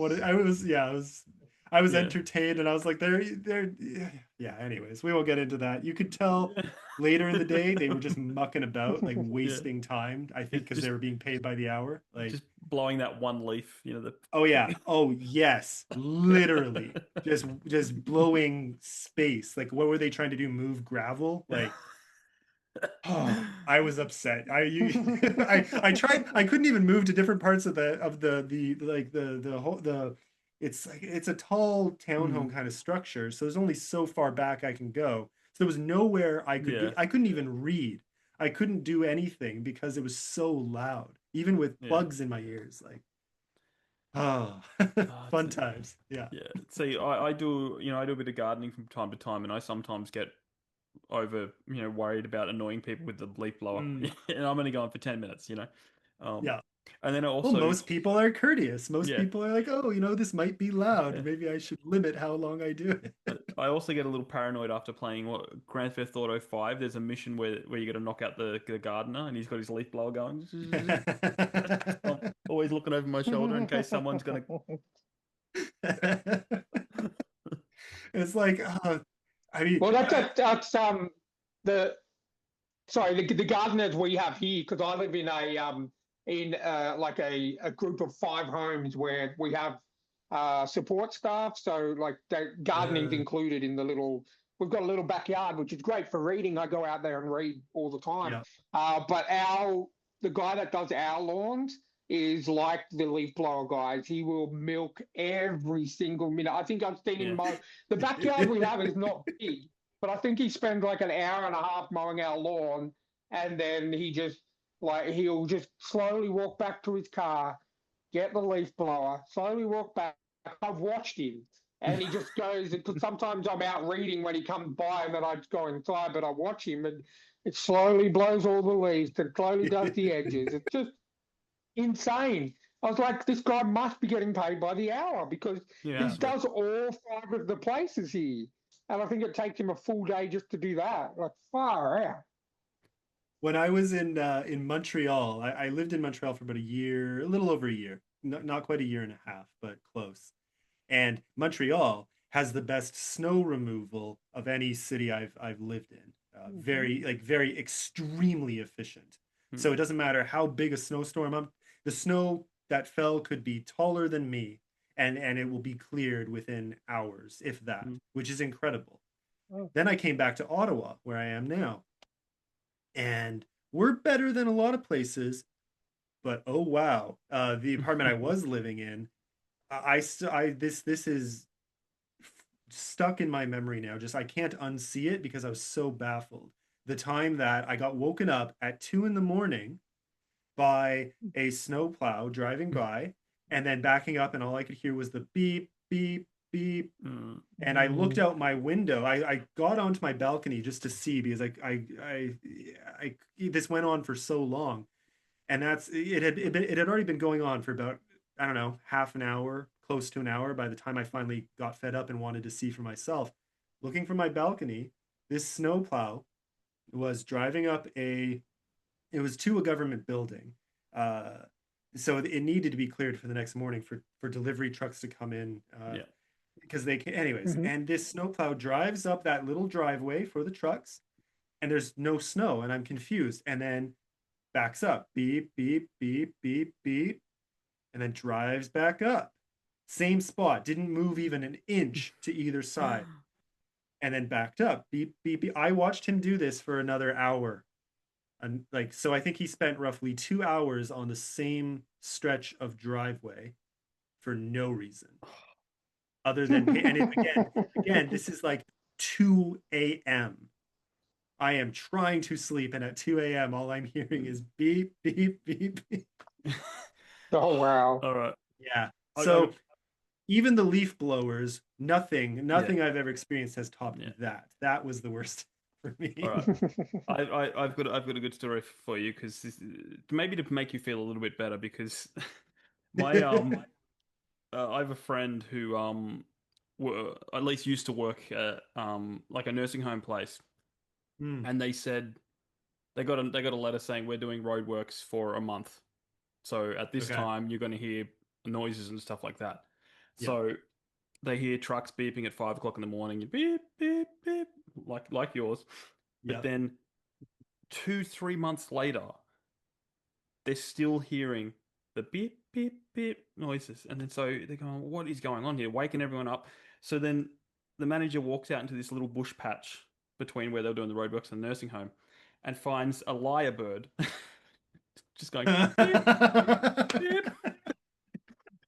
I was entertained, and I was like, anyways, we won't get into that. You could tell later in the day they were just mucking about, like wasting time, I think, because they were being paid by the hour. Like just blowing that one leaf, Oh yeah. Oh yes. Literally. just blowing space. Like what were they trying to do? Move gravel? Like I was upset. I tried. I couldn't even move to different parts of the whole it's a tall townhome kind of structure, so there's only so far back I can go. So there was nowhere I could I couldn't even read. I couldn't do anything because it was so loud, even with plugs in my ears. Like, fun times. Yeah. See, I do a bit of gardening from time to time, and I sometimes get over worried about annoying people with the leaf blower, and I'm only going for 10 minutes. And then also, most people are courteous. Most people are like, oh, this might be loud. Maybe I should limit how long I do it. I also get a little paranoid after playing Grand Theft Auto 5. There's a mission where you got to knock out the gardener, and he's got his leaf blower going. I'm always looking over my shoulder in case someone's gonna. It's like, I mean, well, that's the gardeners we have here, because I live in a group of 5 homes where we have support staff. So like gardening's included in we've got a little backyard, which is great for reading. I go out there and read all the time. But the guy that does our lawns is like the leaf blower guys. He will milk every single minute. I think I've seen him mow. The backyard we have is not big, but I think he spends like an hour and a half mowing our lawn, and then he'll just slowly walk back to his car, get the leaf blower, slowly walk back. I've watched him, and he just goes, because sometimes I'm out reading when he comes by, and then I just go inside, but I watch him, and it slowly blows all the leaves, and slowly does the edges. It's just insane. I was like, this guy must be getting paid by the hour, because he does all 5 of the places here. And I think it takes him a full day just to do that. Like, far out. when I was in Montreal, I lived in Montreal for about a year, a little over a year, not quite a year and a half, but close. And Montreal has the best snow removal of any city I've lived in. Very extremely efficient. So it doesn't matter how big a snowstorm the snow that fell could be taller than me, and it will be cleared within hours, if that, which is incredible. Then I came back to Ottawa, where I am now, and we're better than a lot of places. But oh wow, the apartment I was living in, this is stuck in my memory now. Just I can't unsee it because I was so baffled. The time that I got woken up at 2 in the morning by a snowplow driving by and then backing up, and all I could hear was the beep, beep, beep. And I looked out my window. I got onto my balcony just to see, because I this went on for so long. And it had already been going on for about, I don't know, half an hour, close to an hour, by the time I finally got fed up and wanted to see for myself. Looking from my balcony, this snowplow was driving up it was to a government building. So it needed to be cleared for the next morning for delivery trucks to come in. Because they can, anyways. And this snowplow drives up that little driveway for the trucks, and there's no snow, and I'm confused. And then backs up, beep, beep, beep, beep, beep, and then drives back up. Same spot, didn't move even an inch to either side. And then backed up, beep, beep, beep. I watched him do this for another hour. And so I think he spent roughly 2 hours on the same stretch of driveway for no reason. Other than, and again, this is like 2 a.m. I am trying to sleep, and at 2 a.m. all I'm hearing is beep, beep, beep, beep. Oh, wow. All right. Yeah. So even the leaf blowers, nothing I've ever experienced has topped that. That was the worst for me. All right. I've got a good story for you, because maybe to make you feel a little bit better, because my I have a friend who at least used to work at like a nursing home place. And they said they got a letter saying, we're doing roadworks for a month, so at this time you're going to hear noises and stuff like that. So they hear trucks beeping at 5 o'clock in the morning, beep, beep, beep, like yours. But then 2-3 months later, they're still hearing the beep, beep, beep noises. And then so they're going, what is going on here? Waking everyone up. So then the manager walks out into this little bush patch between where they were doing the roadworks and the nursing home, and finds a lyrebird just going beep, beep.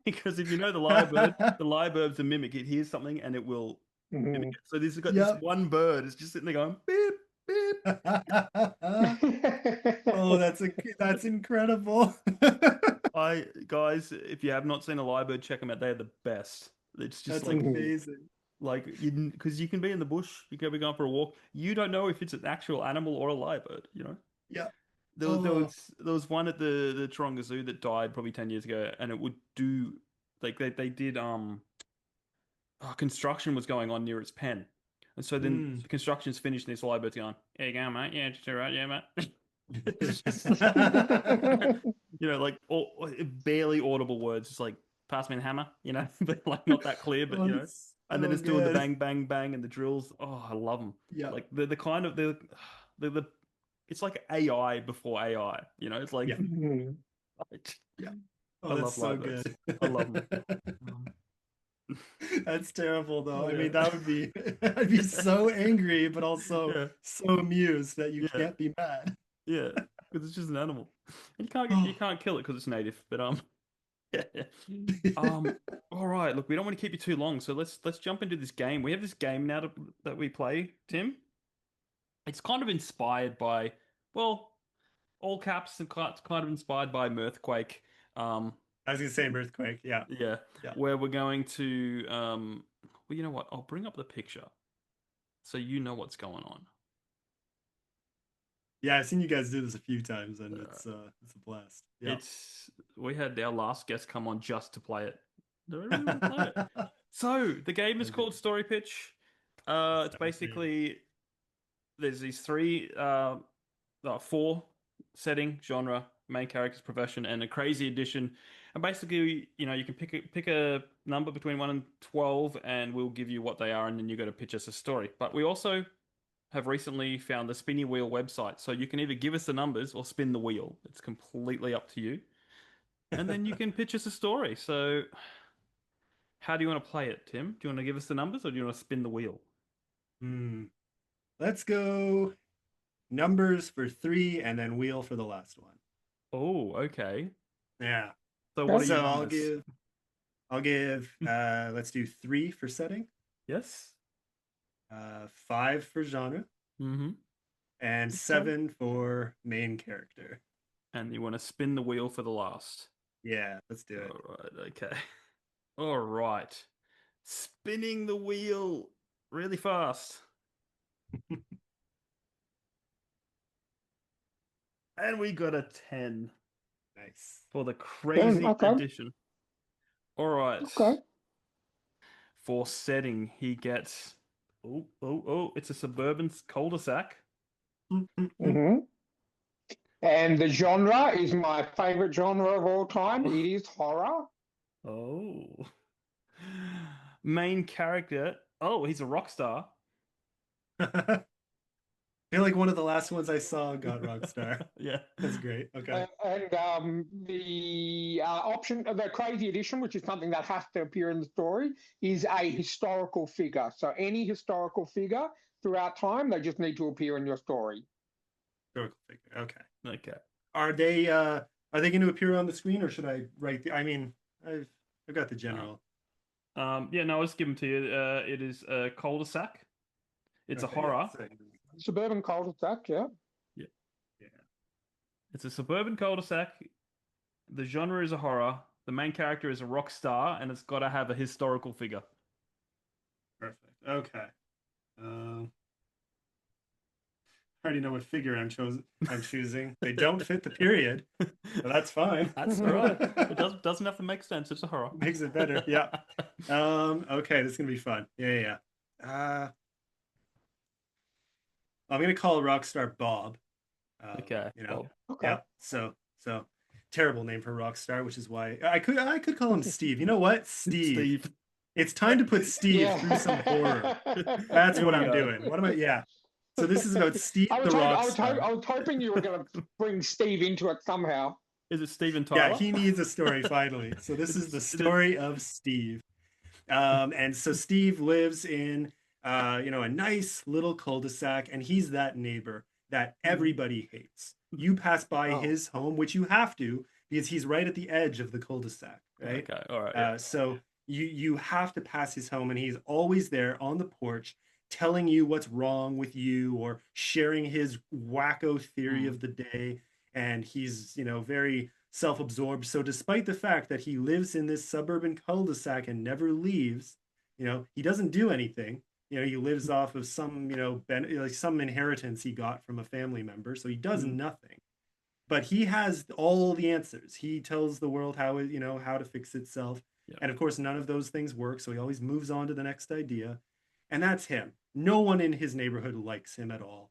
Because if you know the lyrebird's a mimic. It hears something and it will mimic it. So this this one bird is just sitting there going beep, beep. Oh, that's incredible. Guys, if you have not seen a lyrebird, check them out. They're the best. It's just that's amazing. Like, because you can be in the bush, you can be going for a walk. You don't know if it's an actual animal or a lyrebird, you know? Yeah. There was one at the Taronga Zoo that died probably 10 years ago, and it would do, like, they did, construction was going on near its pen. And so then the construction's finished, and this lyrebird's going, "There you go, mate. Yeah, just all right. Yeah, mate." It's just, you know, like barely audible words. It's like, pass me the hammer, you know, but like not that clear, but you know. And then it's doing the bang, bang, bang, and the drills. Oh, I love them. Yeah, like the kind of the it's like AI before AI. You know, it's like Oh, I that's love so good. I love them. That's terrible, though. I mean, that would be I'd be so angry, but also so amused that you can't be mad. Yeah, because it's just an animal. And you can't kill it because it's native. But all right. Look, we don't want to keep you too long, so let's jump into this game. We have this game now that we play, Tim. It's kind of inspired by, well, all caps, and kind of inspired by Mirthquake. I was gonna say Mirthquake. Yeah. Where we're going to, well, you know what? I'll bring up the picture, so you know what's going on. Yeah, I've seen you guys do this a few times, and it's a blast. Yeah. We had our last guest come on just to play it. Do I really want to play it? So the game is called Story Pitch. It's basically there's these three 4 setting, genre, main character's profession, and a crazy addition. And basically, you can pick a number between 1 and 12, and we'll give you what they are, and then you got to pitch us a story. But we also have recently found the Spinny Wheel website, so you can either give us the numbers or spin the wheel. It's completely up to you, and then you can pitch us a story. So, how do you want to play it, Tim? Do you want to give us the numbers, or do you want to spin the wheel? Let's go numbers for 3 and then wheel for the last one. Oh, okay. Yeah. So what So are you I'll give let's do 3 for setting. Yes. 5 for genre. Mm-hmm. And 7 for main character. And you want to spin the wheel for the last. Yeah, let's do it. All right, okay. All right. Spinning the wheel really fast. And we got a 10. Nice. For the crazy edition. All right. Okay. For setting, he gets... it's a suburban cul-de-sac. Mm-hmm. And the genre is my favorite genre of all time. It is horror. Oh. Main character. Oh, he's a rock star. I feel like one of the last ones I saw got Rockstar. Yeah. That's great. Okay. And the option, the crazy edition, which is something that has to appear in the story, is a historical figure. So any historical figure throughout time, they just need to appear in your story. Historical figure. Okay. Okay. Are they going to appear on the screen, or should I write I mean, I've got the general. Yeah, no, I'll just give them to you. It is a cul-de-sac. It's Okay, a horror. yeah, Suburban cul-de-sac, yeah. Yeah. It's a suburban cul-de-sac. The genre is a horror. The main character is a rock star, and it's got to have a historical figure. Perfect. Okay. I already know what figure I'm choosing. They don't fit the period, but that's fine. That's all right. It doesn't have to make sense. It's a horror. Makes it better. Yeah. Okay, this is gonna be fun. Yeah. I'm gonna call Rockstar Bob. Okay. Bob. Okay. Yeah. So terrible name for Rockstar, which is why I could call him Steve. You know what? Steve. It's time to put Steve through some horror. That's what I'm doing. What am I? Yeah. So this is about Steve the Rockstar. I was hoping you were going to bring Steve into it somehow. Is it Steven Tyler? Yeah, he needs a story finally. So this is the story of Steve. And so Steve lives in a nice little cul-de-sac, and he's that neighbor that everybody hates. You pass by his home, which you have to, because he's right at the edge of the cul-de-sac, right? Okay, all right. So you have to pass his home, and he's always there on the porch telling you what's wrong with you or sharing his wacko theory of the day. And he's, very self-absorbed. So despite the fact that he lives in this suburban cul-de-sac and never leaves, he doesn't do anything. He lives off of some, some inheritance he got from a family member. So he does nothing. But he has all the answers. He tells the world how to fix itself. Yeah. And of course, none of those things work. So he always moves on to the next idea. And that's him. No one in his neighborhood likes him at all.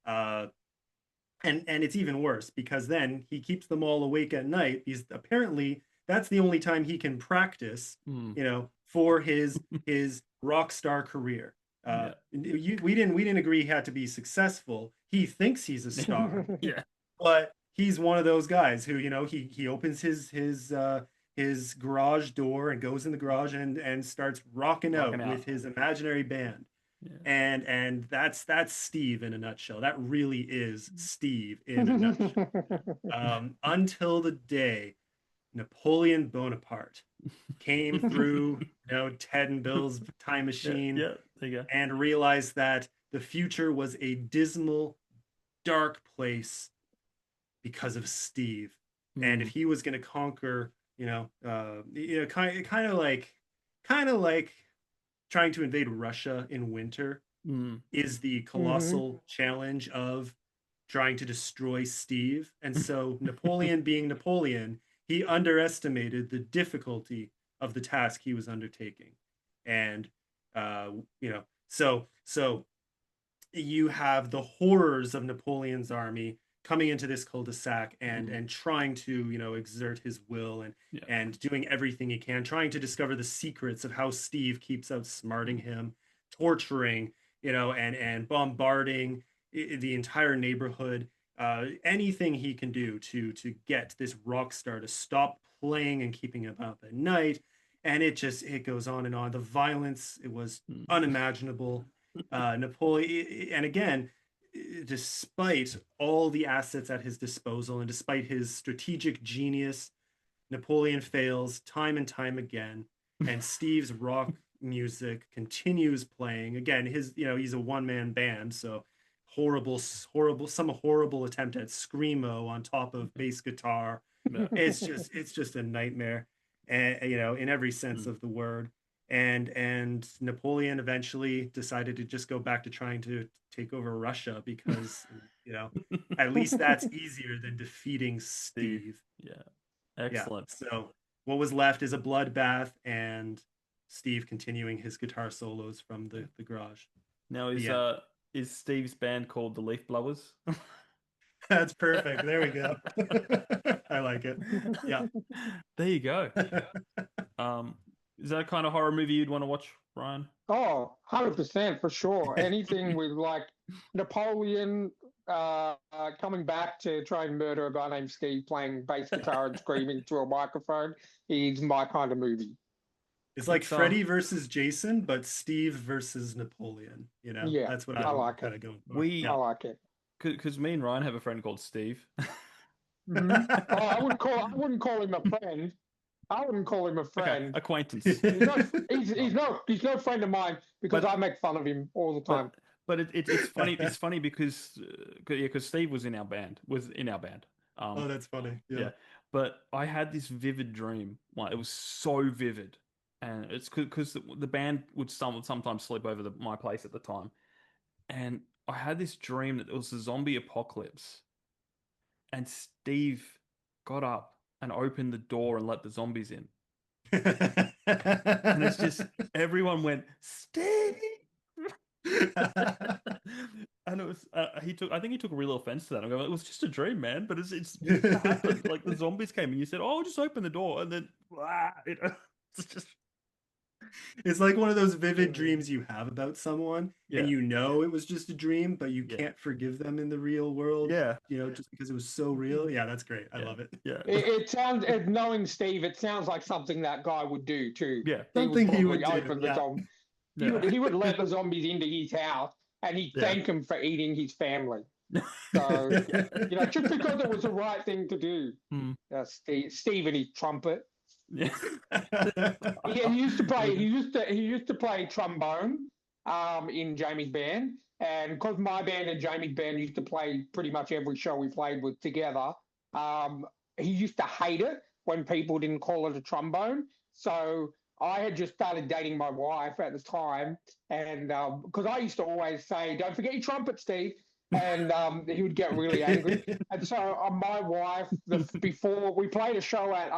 And it's even worse because then he keeps them all awake at night. Apparently that's the only time he can practice, for his rock star career. We didn't agree he had to be successful. He thinks he's a star. Yeah. But he's one of those guys who, he opens his garage door and goes in the garage and starts rocking out with his imaginary band. Yeah. And that's Steve in a nutshell. That really is Steve in a nutshell. Until the day Napoleon Bonaparte came through, Ted and Bill's time machine, there you go. And realized that the future was a dismal, dark place because of Steve. And if he was going to conquer, kind of like trying to invade Russia in winter is the colossal challenge of trying to destroy Steve. And so Napoleon being Napoleon, he underestimated the difficulty of the task he was undertaking. And, so you have the horrors of Napoleon's army coming into this cul-de-sac and trying to, exert his will and doing everything he can, trying to discover the secrets of how Steve keeps outsmarting him, torturing, and bombarding the entire neighborhood. Anything he can do to get this rock star to stop playing and keeping him up at night. And it goes on and on. The violence, it was unimaginable. Napoleon, and again, despite all the assets at his disposal and despite his strategic genius, Napoleon fails time and time again. And Steve's rock music continues playing. Again, he's a one-man band, so horrible attempt at screamo on top of bass guitar. It's just a nightmare, and in every sense of the word. And Napoleon eventually decided to just go back to trying to take over Russia because at least that's easier than defeating Steve. Yeah, excellent. Yeah. So what was left is a bloodbath and Steve continuing his guitar solos from the garage. Now is Steve's band called the Leaf Blowers? That's perfect. There we go. I like it. Yeah. There you go. Is that a kind of horror movie you'd want to watch, Ryan? Oh, 100% for sure. Anything with like Napoleon coming back to try and murder a guy named Steve playing bass guitar and screaming through a microphone is my kind of movie. It's like Freddy versus Jason, but Steve versus Napoleon. Yeah, that's what I like kind it. of going for. I like it. Because me and Ryan have a friend called Steve. Mm-hmm. I wouldn't call him a friend. I wouldn't call him a friend. Okay. Acquaintance. He's no friend of mine because I make fun of him all the time. But it's funny. It's funny because Steve was in our band. Oh, that's funny. Yeah. But I had this vivid dream. It was so vivid, and it's because the band would sometimes sleep over my place at the time, and I had this dream that it was a zombie apocalypse, and Steve got up and opened the door and let the zombies in. And it's just everyone went, Steve. And it was I think he took real offense to that. I'm going, it was just a dream, man. But it's happened. Like the zombies came and you said, oh, just open the door, and then it's just it's like one of those vivid dreams you have about someone and it was just a dream, but you can't forgive them in the real world. Just because it was so real. Yeah, that's great. I love it. Yeah. It sounds, knowing Steve, it sounds like something that guy would do too. Yeah. Something he would do. He would let the zombies into his house and he'd thank them for eating his family. So just because it was the right thing to do. Steve and his trumpet. Yeah. He used to play trombone in Jamie's band, and because my band and Jamie's band used to play pretty much every show we played with together, he used to hate it when people didn't call it a trombone. So I had just started dating my wife at the time, and because I used to always say, "Don't forget your trumpet, Steve." And he would get really angry. And so my wife, before we played a show at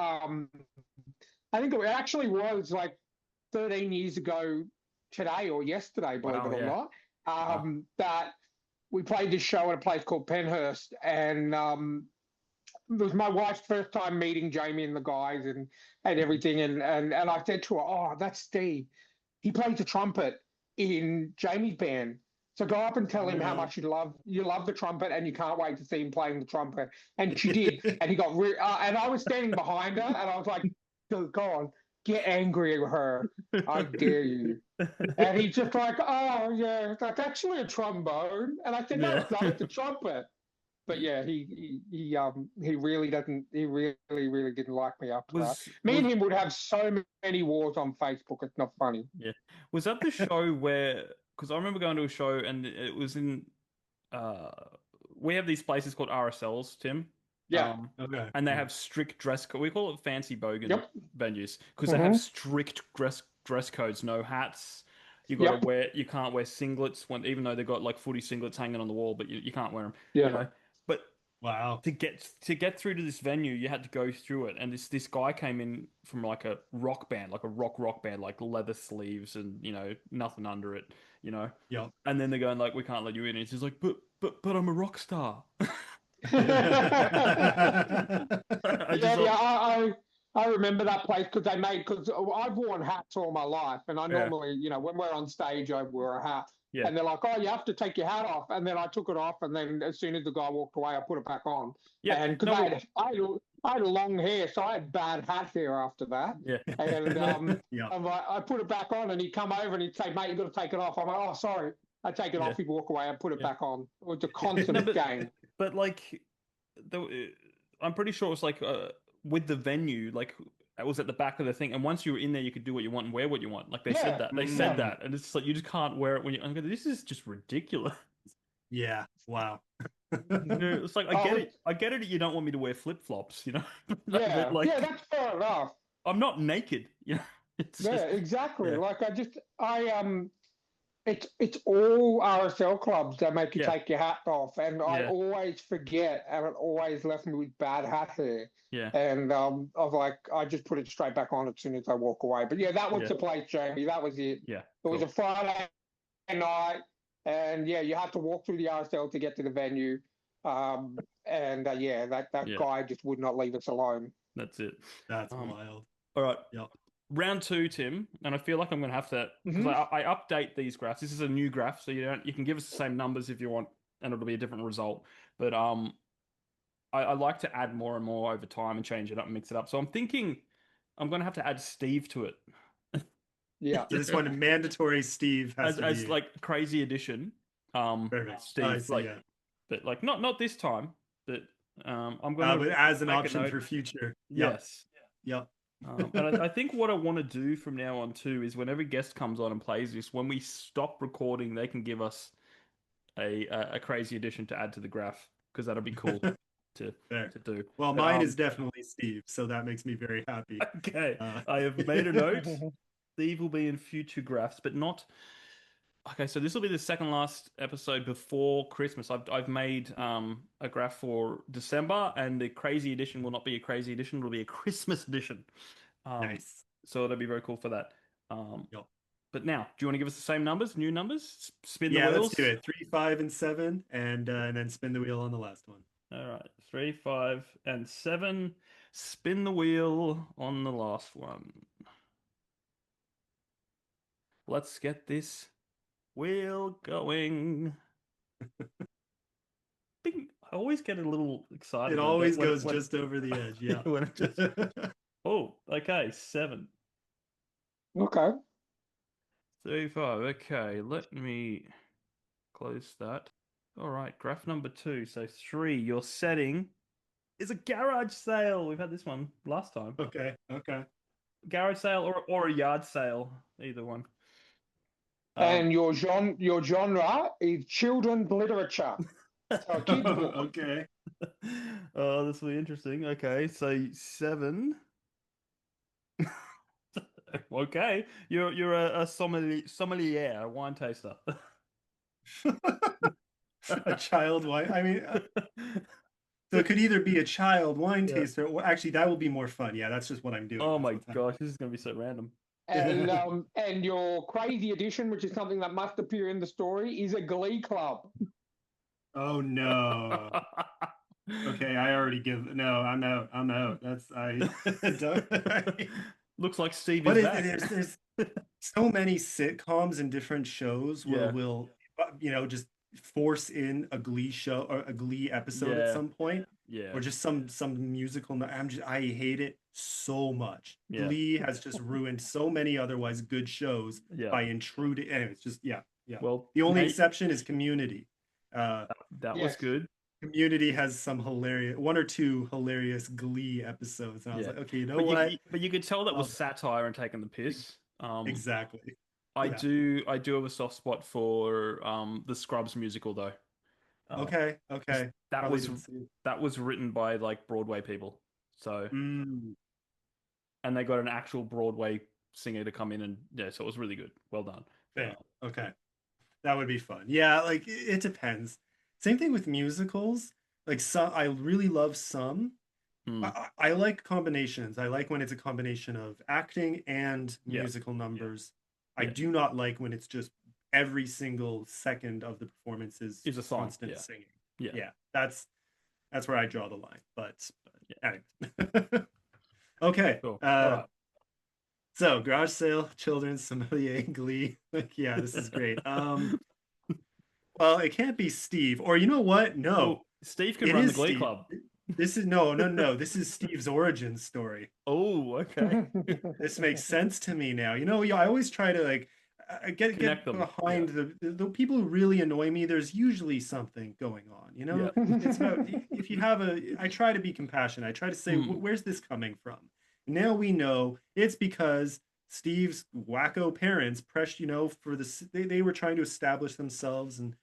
I think it actually was like 13 years ago today or yesterday, believe it or not, that we played this show at a place called Penhurst. And it was my wife's first time meeting Jamie and the guys and everything. And I said to her, oh, that's Steve. He plays the trumpet in Jamie's band. So go up and tell him how much you love the trumpet and you can't wait to see him playing the trumpet. And she did. And he got and I was standing behind her and I was like, go on, get angry at her. I dare you. And he's just like, oh, yeah, that's actually a trombone. And I said, no, it's not, it's a trumpet. But yeah, he really didn't like me after that. Me and him would have so many wars on Facebook. It's not funny. Yeah. Was that the show where, because I remember going to a show and it was in, we have these places called RSLs, Tim. Yeah. Okay. And they have strict dress code. We call it fancy bogan venues because they have strict dress codes. No hats. You got to wear. You can't wear singlets even though they've got like footy singlets hanging on the wall, but you can't wear them. Yeah. But wow, to get through to this venue, you had to go through it. And this guy came in from like a rock band, like a rock band, like leather sleeves and nothing under it. Yeah. And then they're going like, we can't let you in. And he's like, but I'm a rock star. I remember that place because I've worn hats all my life, and I normally, when we're on stage, I wear a hat. Yeah. And they're like, "Oh, you have to take your hat off." And then I took it off, and then as soon as the guy walked away, I put it back on. Yeah. And because I had long hair, so I had bad hat hair after that. Yeah. And I put it back on, and he'd come over and he'd say, "Mate, you got to take it off." I'm like, "Oh, sorry." I take it off, he'd walk away, and put it back on. It was a constant game. But like, I'm pretty sure it was like with the venue, like it was at the back of the thing, and once you were in there, you could do what you want and wear what you want. Like they said that, and it's like you just can't wear it when you. This is just ridiculous. Yeah. Wow. It's like I get it. You don't want me to wear flip flops, Yeah. But like, that's fair enough. I'm not naked, Exactly. Like it's all RSL clubs that make you take your hat off, and I always forget, and it always left me with bad hat hair. Yeah. And I just put it straight back on as soon as I walk away. But that was the place, Jamie. That was it. Yeah. It was a Friday night, and you had to walk through the RSL to get to the venue. That guy just would not leave us alone. That's it. That's wild. All right. Yep. Round 2, Tim, and I feel like I'm going to have to, because I update these graphs. This is a new graph, so you can give us the same numbers if you want, and it'll be a different result. But I like to add more and more over time and change it up and mix it up. So I'm thinking I'm going to have to add Steve to it. Yeah. So this one, mandatory Steve has to as be like crazy addition. Perfect. Steve, but like not this time, but I'm going to but as an option for future. Yes. Yep. And I think what I want to do from now on too is whenever a guest comes on and plays this, when we stop recording, they can give us a crazy addition to add to the graph, because that'll be cool to do. Well, mine is definitely Steve, so that makes me very happy. Okay, I have made a note. Steve will be in future graphs, but not. Okay, so this will be the second last episode before Christmas. I've made a graph for December, and the crazy edition will not be a crazy edition; it'll be a Christmas edition. Nice. So it'll be very cool for that. Yep. But now, do you want to give us the same numbers, new numbers? Spin the wheels. Yeah, let's do it. 3, 5, and 7, and then spin the wheel on the last one. All right, 3, 5, and 7. Spin the wheel on the last one. Let's get this wheel going. Bing. I always get a little excited. It always goes just over the edge. Yeah. When it just... Oh, okay, 7. Okay. 3, 5. Okay, let me close that. All right, graph number 2. So 3, your setting is a garage sale. We've had this one last time. Okay. Garage sale or a yard sale, either one. And your genre is children's literature. So kids book. Okay. Oh, this will be interesting. Okay, so 7. Okay, you're a sommelier, a wine taster. A child wine. I mean, so it could either be a child wine taster, or actually that will be more fun. Yeah, that's just what I'm doing. Oh my gosh, this is gonna be so random. And your crazy addition, which is something that must appear in the story, is a glee club. Oh no. Okay, I already no, I'm out. That's I don't. Looks like Steve is back. There's so many sitcoms and different shows will just force in a Glee show or a Glee episode at some point, or just some musical. I hate it so much. Glee has just ruined so many otherwise good shows by intruding. Anyway, it's just Well, the only exception is Community. That was good. Community has some one or two hilarious Glee episodes, and I was like, okay, what? But you could tell that was satire and taking the piss. Exactly. I do have a soft spot for the Scrubs musical though. Okay. That was written by like Broadway people. So and they got an actual Broadway singer to come in, and so it was really good. Well done. Okay. That would be fun. Yeah, like it depends. Same thing with musicals. Like some, I really love some. I like combinations. I like when it's a combination of acting and musical numbers. I do not like when it's just every single second of the performance is a constant singing. Yeah, that's That's where I draw the line. But anyway. Okay. Cool. All right. So garage sale, children's, sommelier, Glee. Yeah, this is great. Well, it can't be Steve. Or you know what? No. Well, Steve can run the Glee Steve. Club. This is no. This is Steve's origin story. Oh, okay. This makes sense to me now. I always try to like get behind the people who really annoy me. There's usually something going on. It's about if you have I try to be compassionate. I try to say, where's this coming from? Now we know it's because Steve's wacko parents pressed, they were trying to establish themselves and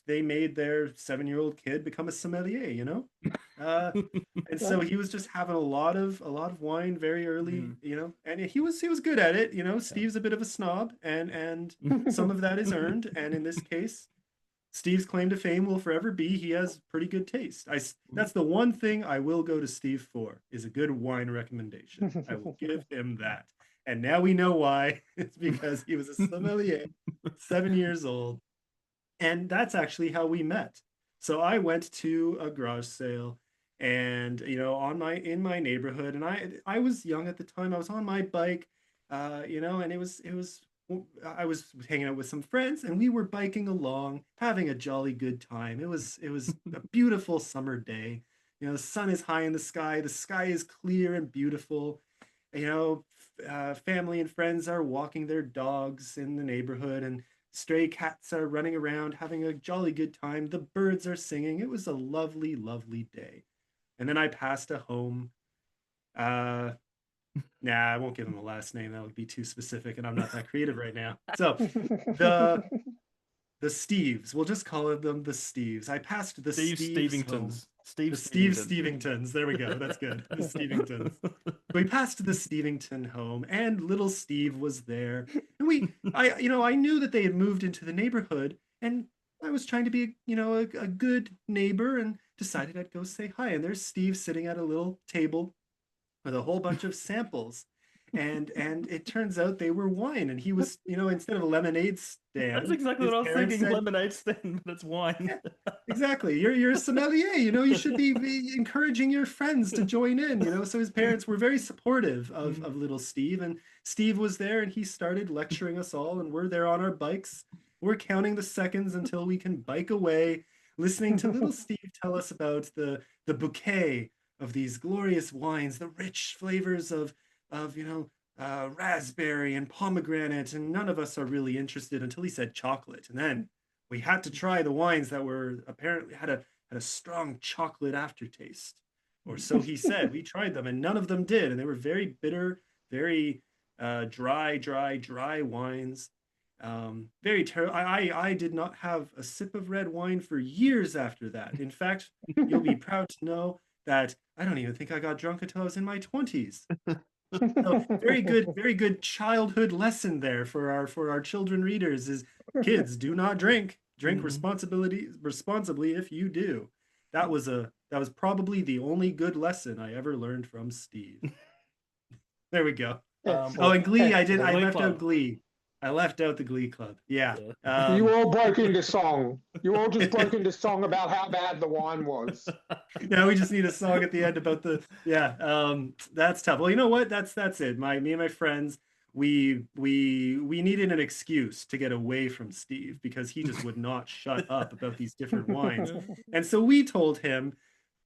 they made their 7-year-old kid become a sommelier, and so he was just having a lot of wine very early, and he was good at it. Steve's a bit of a snob, and some of that is earned, and in this case, Steve's claim to fame will forever be he has pretty good taste. That's the one thing I will go to Steve for, is a good wine recommendation. I will give him that. And now we know why. It's because he was a sommelier, 7 years old. And that's actually how we met. So I went to a garage sale and, in my neighborhood, and I was young at the time. I was on my bike, and I was hanging out with some friends and we were biking along, having a jolly good time. It was a beautiful summer day. The sun is high in the sky is clear and beautiful. Family and friends are walking their dogs in the neighborhood, and stray cats are running around having a jolly good time. The birds are singing. It was a lovely, lovely day. And then I passed a home. I won't give him a last name. That would be too specific, and I'm not that creative right now. So the Steves, we'll just call them the Steves. I passed the Stevingtons. Home. Steve Stevingtons. There we go. That's good. The Stevingtons. We passed the Stevington home, and little Steve was there. And I knew that they had moved into the neighborhood, and I was trying to be, a good neighbor, and decided I'd go say hi. And there's Steve sitting at a little table with a whole bunch of samples, and it turns out they were wine, and he was, instead of a lemonade stand. That's exactly what I was thinking. Lemonade stand, but it's wine. Yeah, exactly. You're a sommelier. You should be encouraging your friends to join in. So his parents were very supportive of little Steve, and Steve was there, and he started lecturing us all, and we're there on our bikes. We're counting the seconds until we can bike away, listening to little Steve tell us about the bouquet of these glorious wines, the rich flavors of raspberry and pomegranate, and none of us are really interested until he said chocolate. And then we had to try the wines that were apparently had a strong chocolate aftertaste, or so he said. We tried them, and none of them did, and they were very bitter, very dry wines. Very terrible. I did not have a sip of red wine for years after that. In fact, you'll be proud to know that I don't even think I got drunk until I was in my 20s. So very good childhood lesson there for our children readers is, kids, do not drink responsibly if you do. That was probably the only good lesson I ever learned from Steve. There we go. And Glee, I left out Glee. I left out the Glee Club. Yeah. You all broke into song. You all just broke into song about how bad the wine was. Now we just need a song at the end about that's tough. Well, you know what? That's it. Me and my friends, we needed an excuse to get away from Steve, because he just would not shut up about these different wines. And so we told him,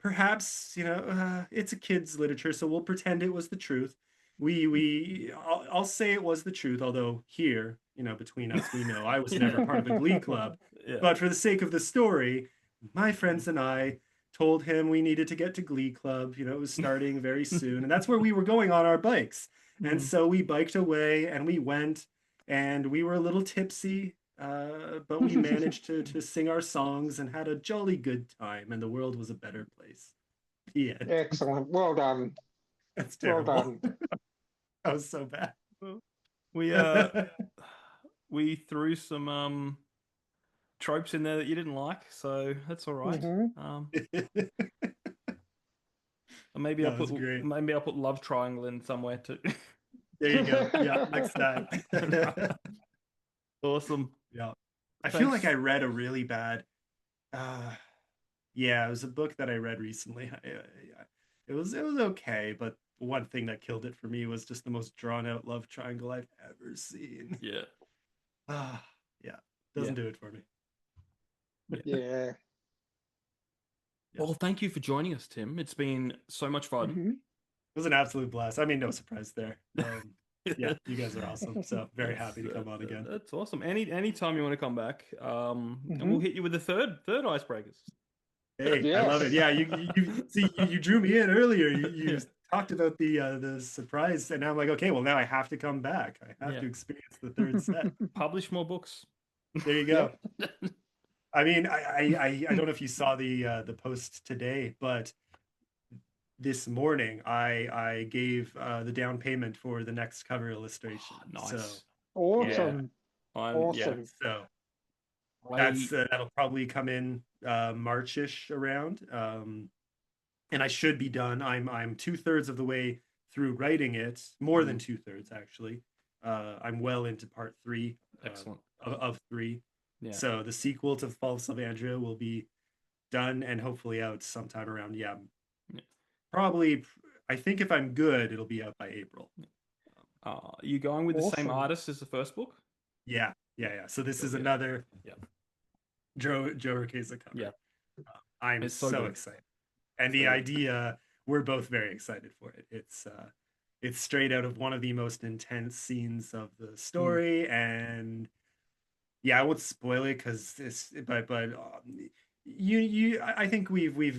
perhaps, it's a kid's literature, so we'll pretend it was the truth. I'll say it was the truth, although here, between us, we know I was never part of a Glee Club. Yeah. But for the sake of the story, my friends and I told him we needed to get to Glee Club. It was starting very soon, and that's where we were going on our bikes. And so we biked away, and we went, and we were a little tipsy, but we managed to sing our songs and had a jolly good time, and the world was a better place. Yeah. Excellent. Well done. That's terrible. Well done. That was so bad. We threw some tropes in there that you didn't like, so that's all right. Maybe I'll put love triangle in somewhere too. There you go. Yeah, next time. Awesome. Yeah. I feel like I read a really bad Yeah, it was a book that I read recently. It was okay, but one thing that killed it for me was just the most drawn out love triangle I've ever seen. Yeah. Yeah, doesn't do it for me. Yeah. Well, thank you for joining us, Tim. It's been so much fun. Mm-hmm. It was an absolute blast. I mean, no surprise there. Yeah, you guys are awesome. So very happy to come on again. That's awesome. Any time you want to come back, and we'll hit you with the third icebreakers. Hey, Yes. I love it. Yeah, you see, you drew me in earlier. You talked about the surprise, and now I'm like, okay, well now I have to come back. I have to experience the third set. Publish more books. There you go. I mean, I don't know if you saw the post today, but this morning I gave the down payment for the next cover illustration. Nice. So, Awesome. awesome. So that'll probably come in Marchish around, and I should be done. I'm 2/3 of the way through writing it, more than 2/3 actually. I'm well into part 3. Excellent. Of 3. Yeah. So the sequel to Fall of Sylvandria will be done and hopefully out sometime around probably. I think if I'm good, it'll be out by April. You going with the same artist as the first book? Yeah. So this is another Joe Ricasa cover. Yeah. I'm so excited. And the idea, we're both very excited for it. It's straight out of one of the most intense scenes of the story, and I won't spoil it because it's but I think we've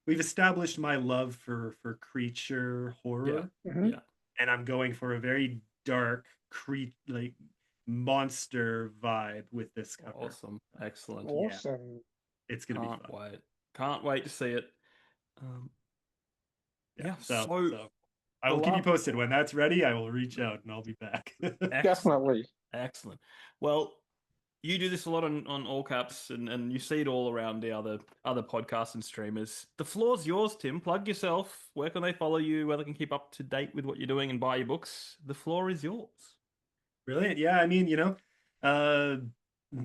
established my love for creature horror, and I'm going for a very dark monster vibe with this cover. Awesome, excellent, awesome. It's gonna be fun. Can't wait to see it. So I will keep you posted when that's ready. I will reach out and I'll be back. Definitely. Excellent. Well, you do this a lot on All Caps, and you see it all around the other podcasts and streamers. The floor's yours, Tim. Plug yourself. Where can they follow you? Where they can keep up to date with what you're doing and buy your books? The floor is yours. Brilliant. Yeah, I mean,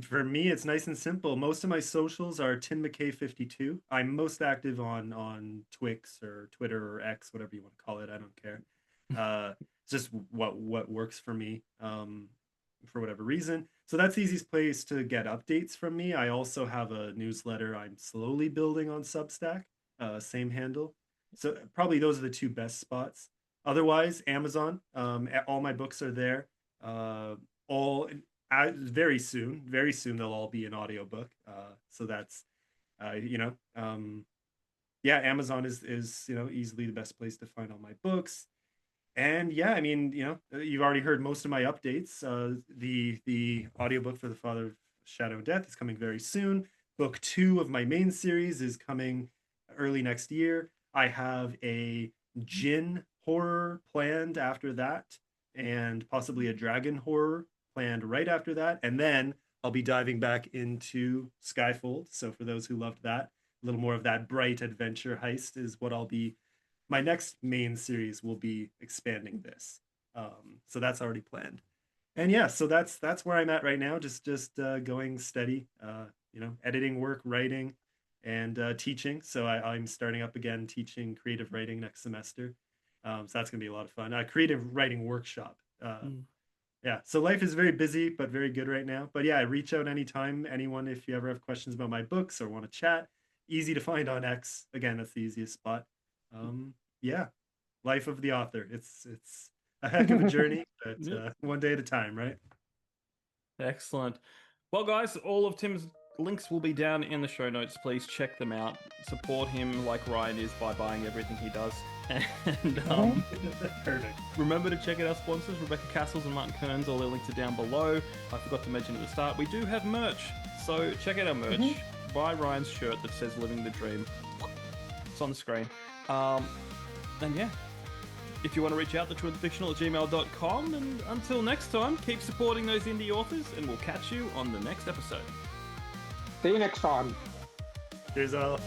for me, it's nice and simple. Most of my socials are Tim Mckay 52. I'm most active on Twix or Twitter or X, whatever you want to call it. I don't care. It's just what works for me, for whatever reason. So that's the easiest place to get updates from me. I also have a newsletter I'm slowly building on Substack, same handle. So probably those are the two best spots. Otherwise, Amazon. All my books are there. Very soon they'll all be an audiobook. So that's Amazon is easily the best place to find all my books. And I mean, you've already heard most of my updates. The audiobook for The Father of Shadow and Death is coming very soon. Book 2 of my main series is coming early next year. I have a Jinn horror planned after that, and possibly a dragon horror planned right after that. And then I'll be diving back into Skyfold. So for those who loved that, a little more of that bright adventure heist is what I'll be. My next main series will be expanding this. So that's already planned. And so that's where I'm at right now. Just going steady, editing work, writing, and teaching. So I'm starting up again teaching creative writing next semester. So that's going to be a lot of fun. Creative writing workshop. So life is very busy, but very good right now. But reach out anytime. Anyone, if you ever have questions about my books or want to chat, easy to find on X. Again, that's the easiest spot. Life of the author. It's a heck of a journey, but one day at a time, right? Excellent. Well, guys, all of Tim's links will be down in the show notes. Please check them out. Support him like Ryan is by buying everything he does. And perfect. Remember to check out our sponsors, Rebecca Castles and Martin Kearns. All their links are down below. I forgot to mention at the start, we do have merch. So check out our merch. Buy Ryan's shirt that says Living the Dream. It's on the screen. And if you want to reach out, thetrueandthefictional@gmail.com. And until next time, keep supporting those indie authors, and we'll catch you on the next episode. See you next time. Cheers all.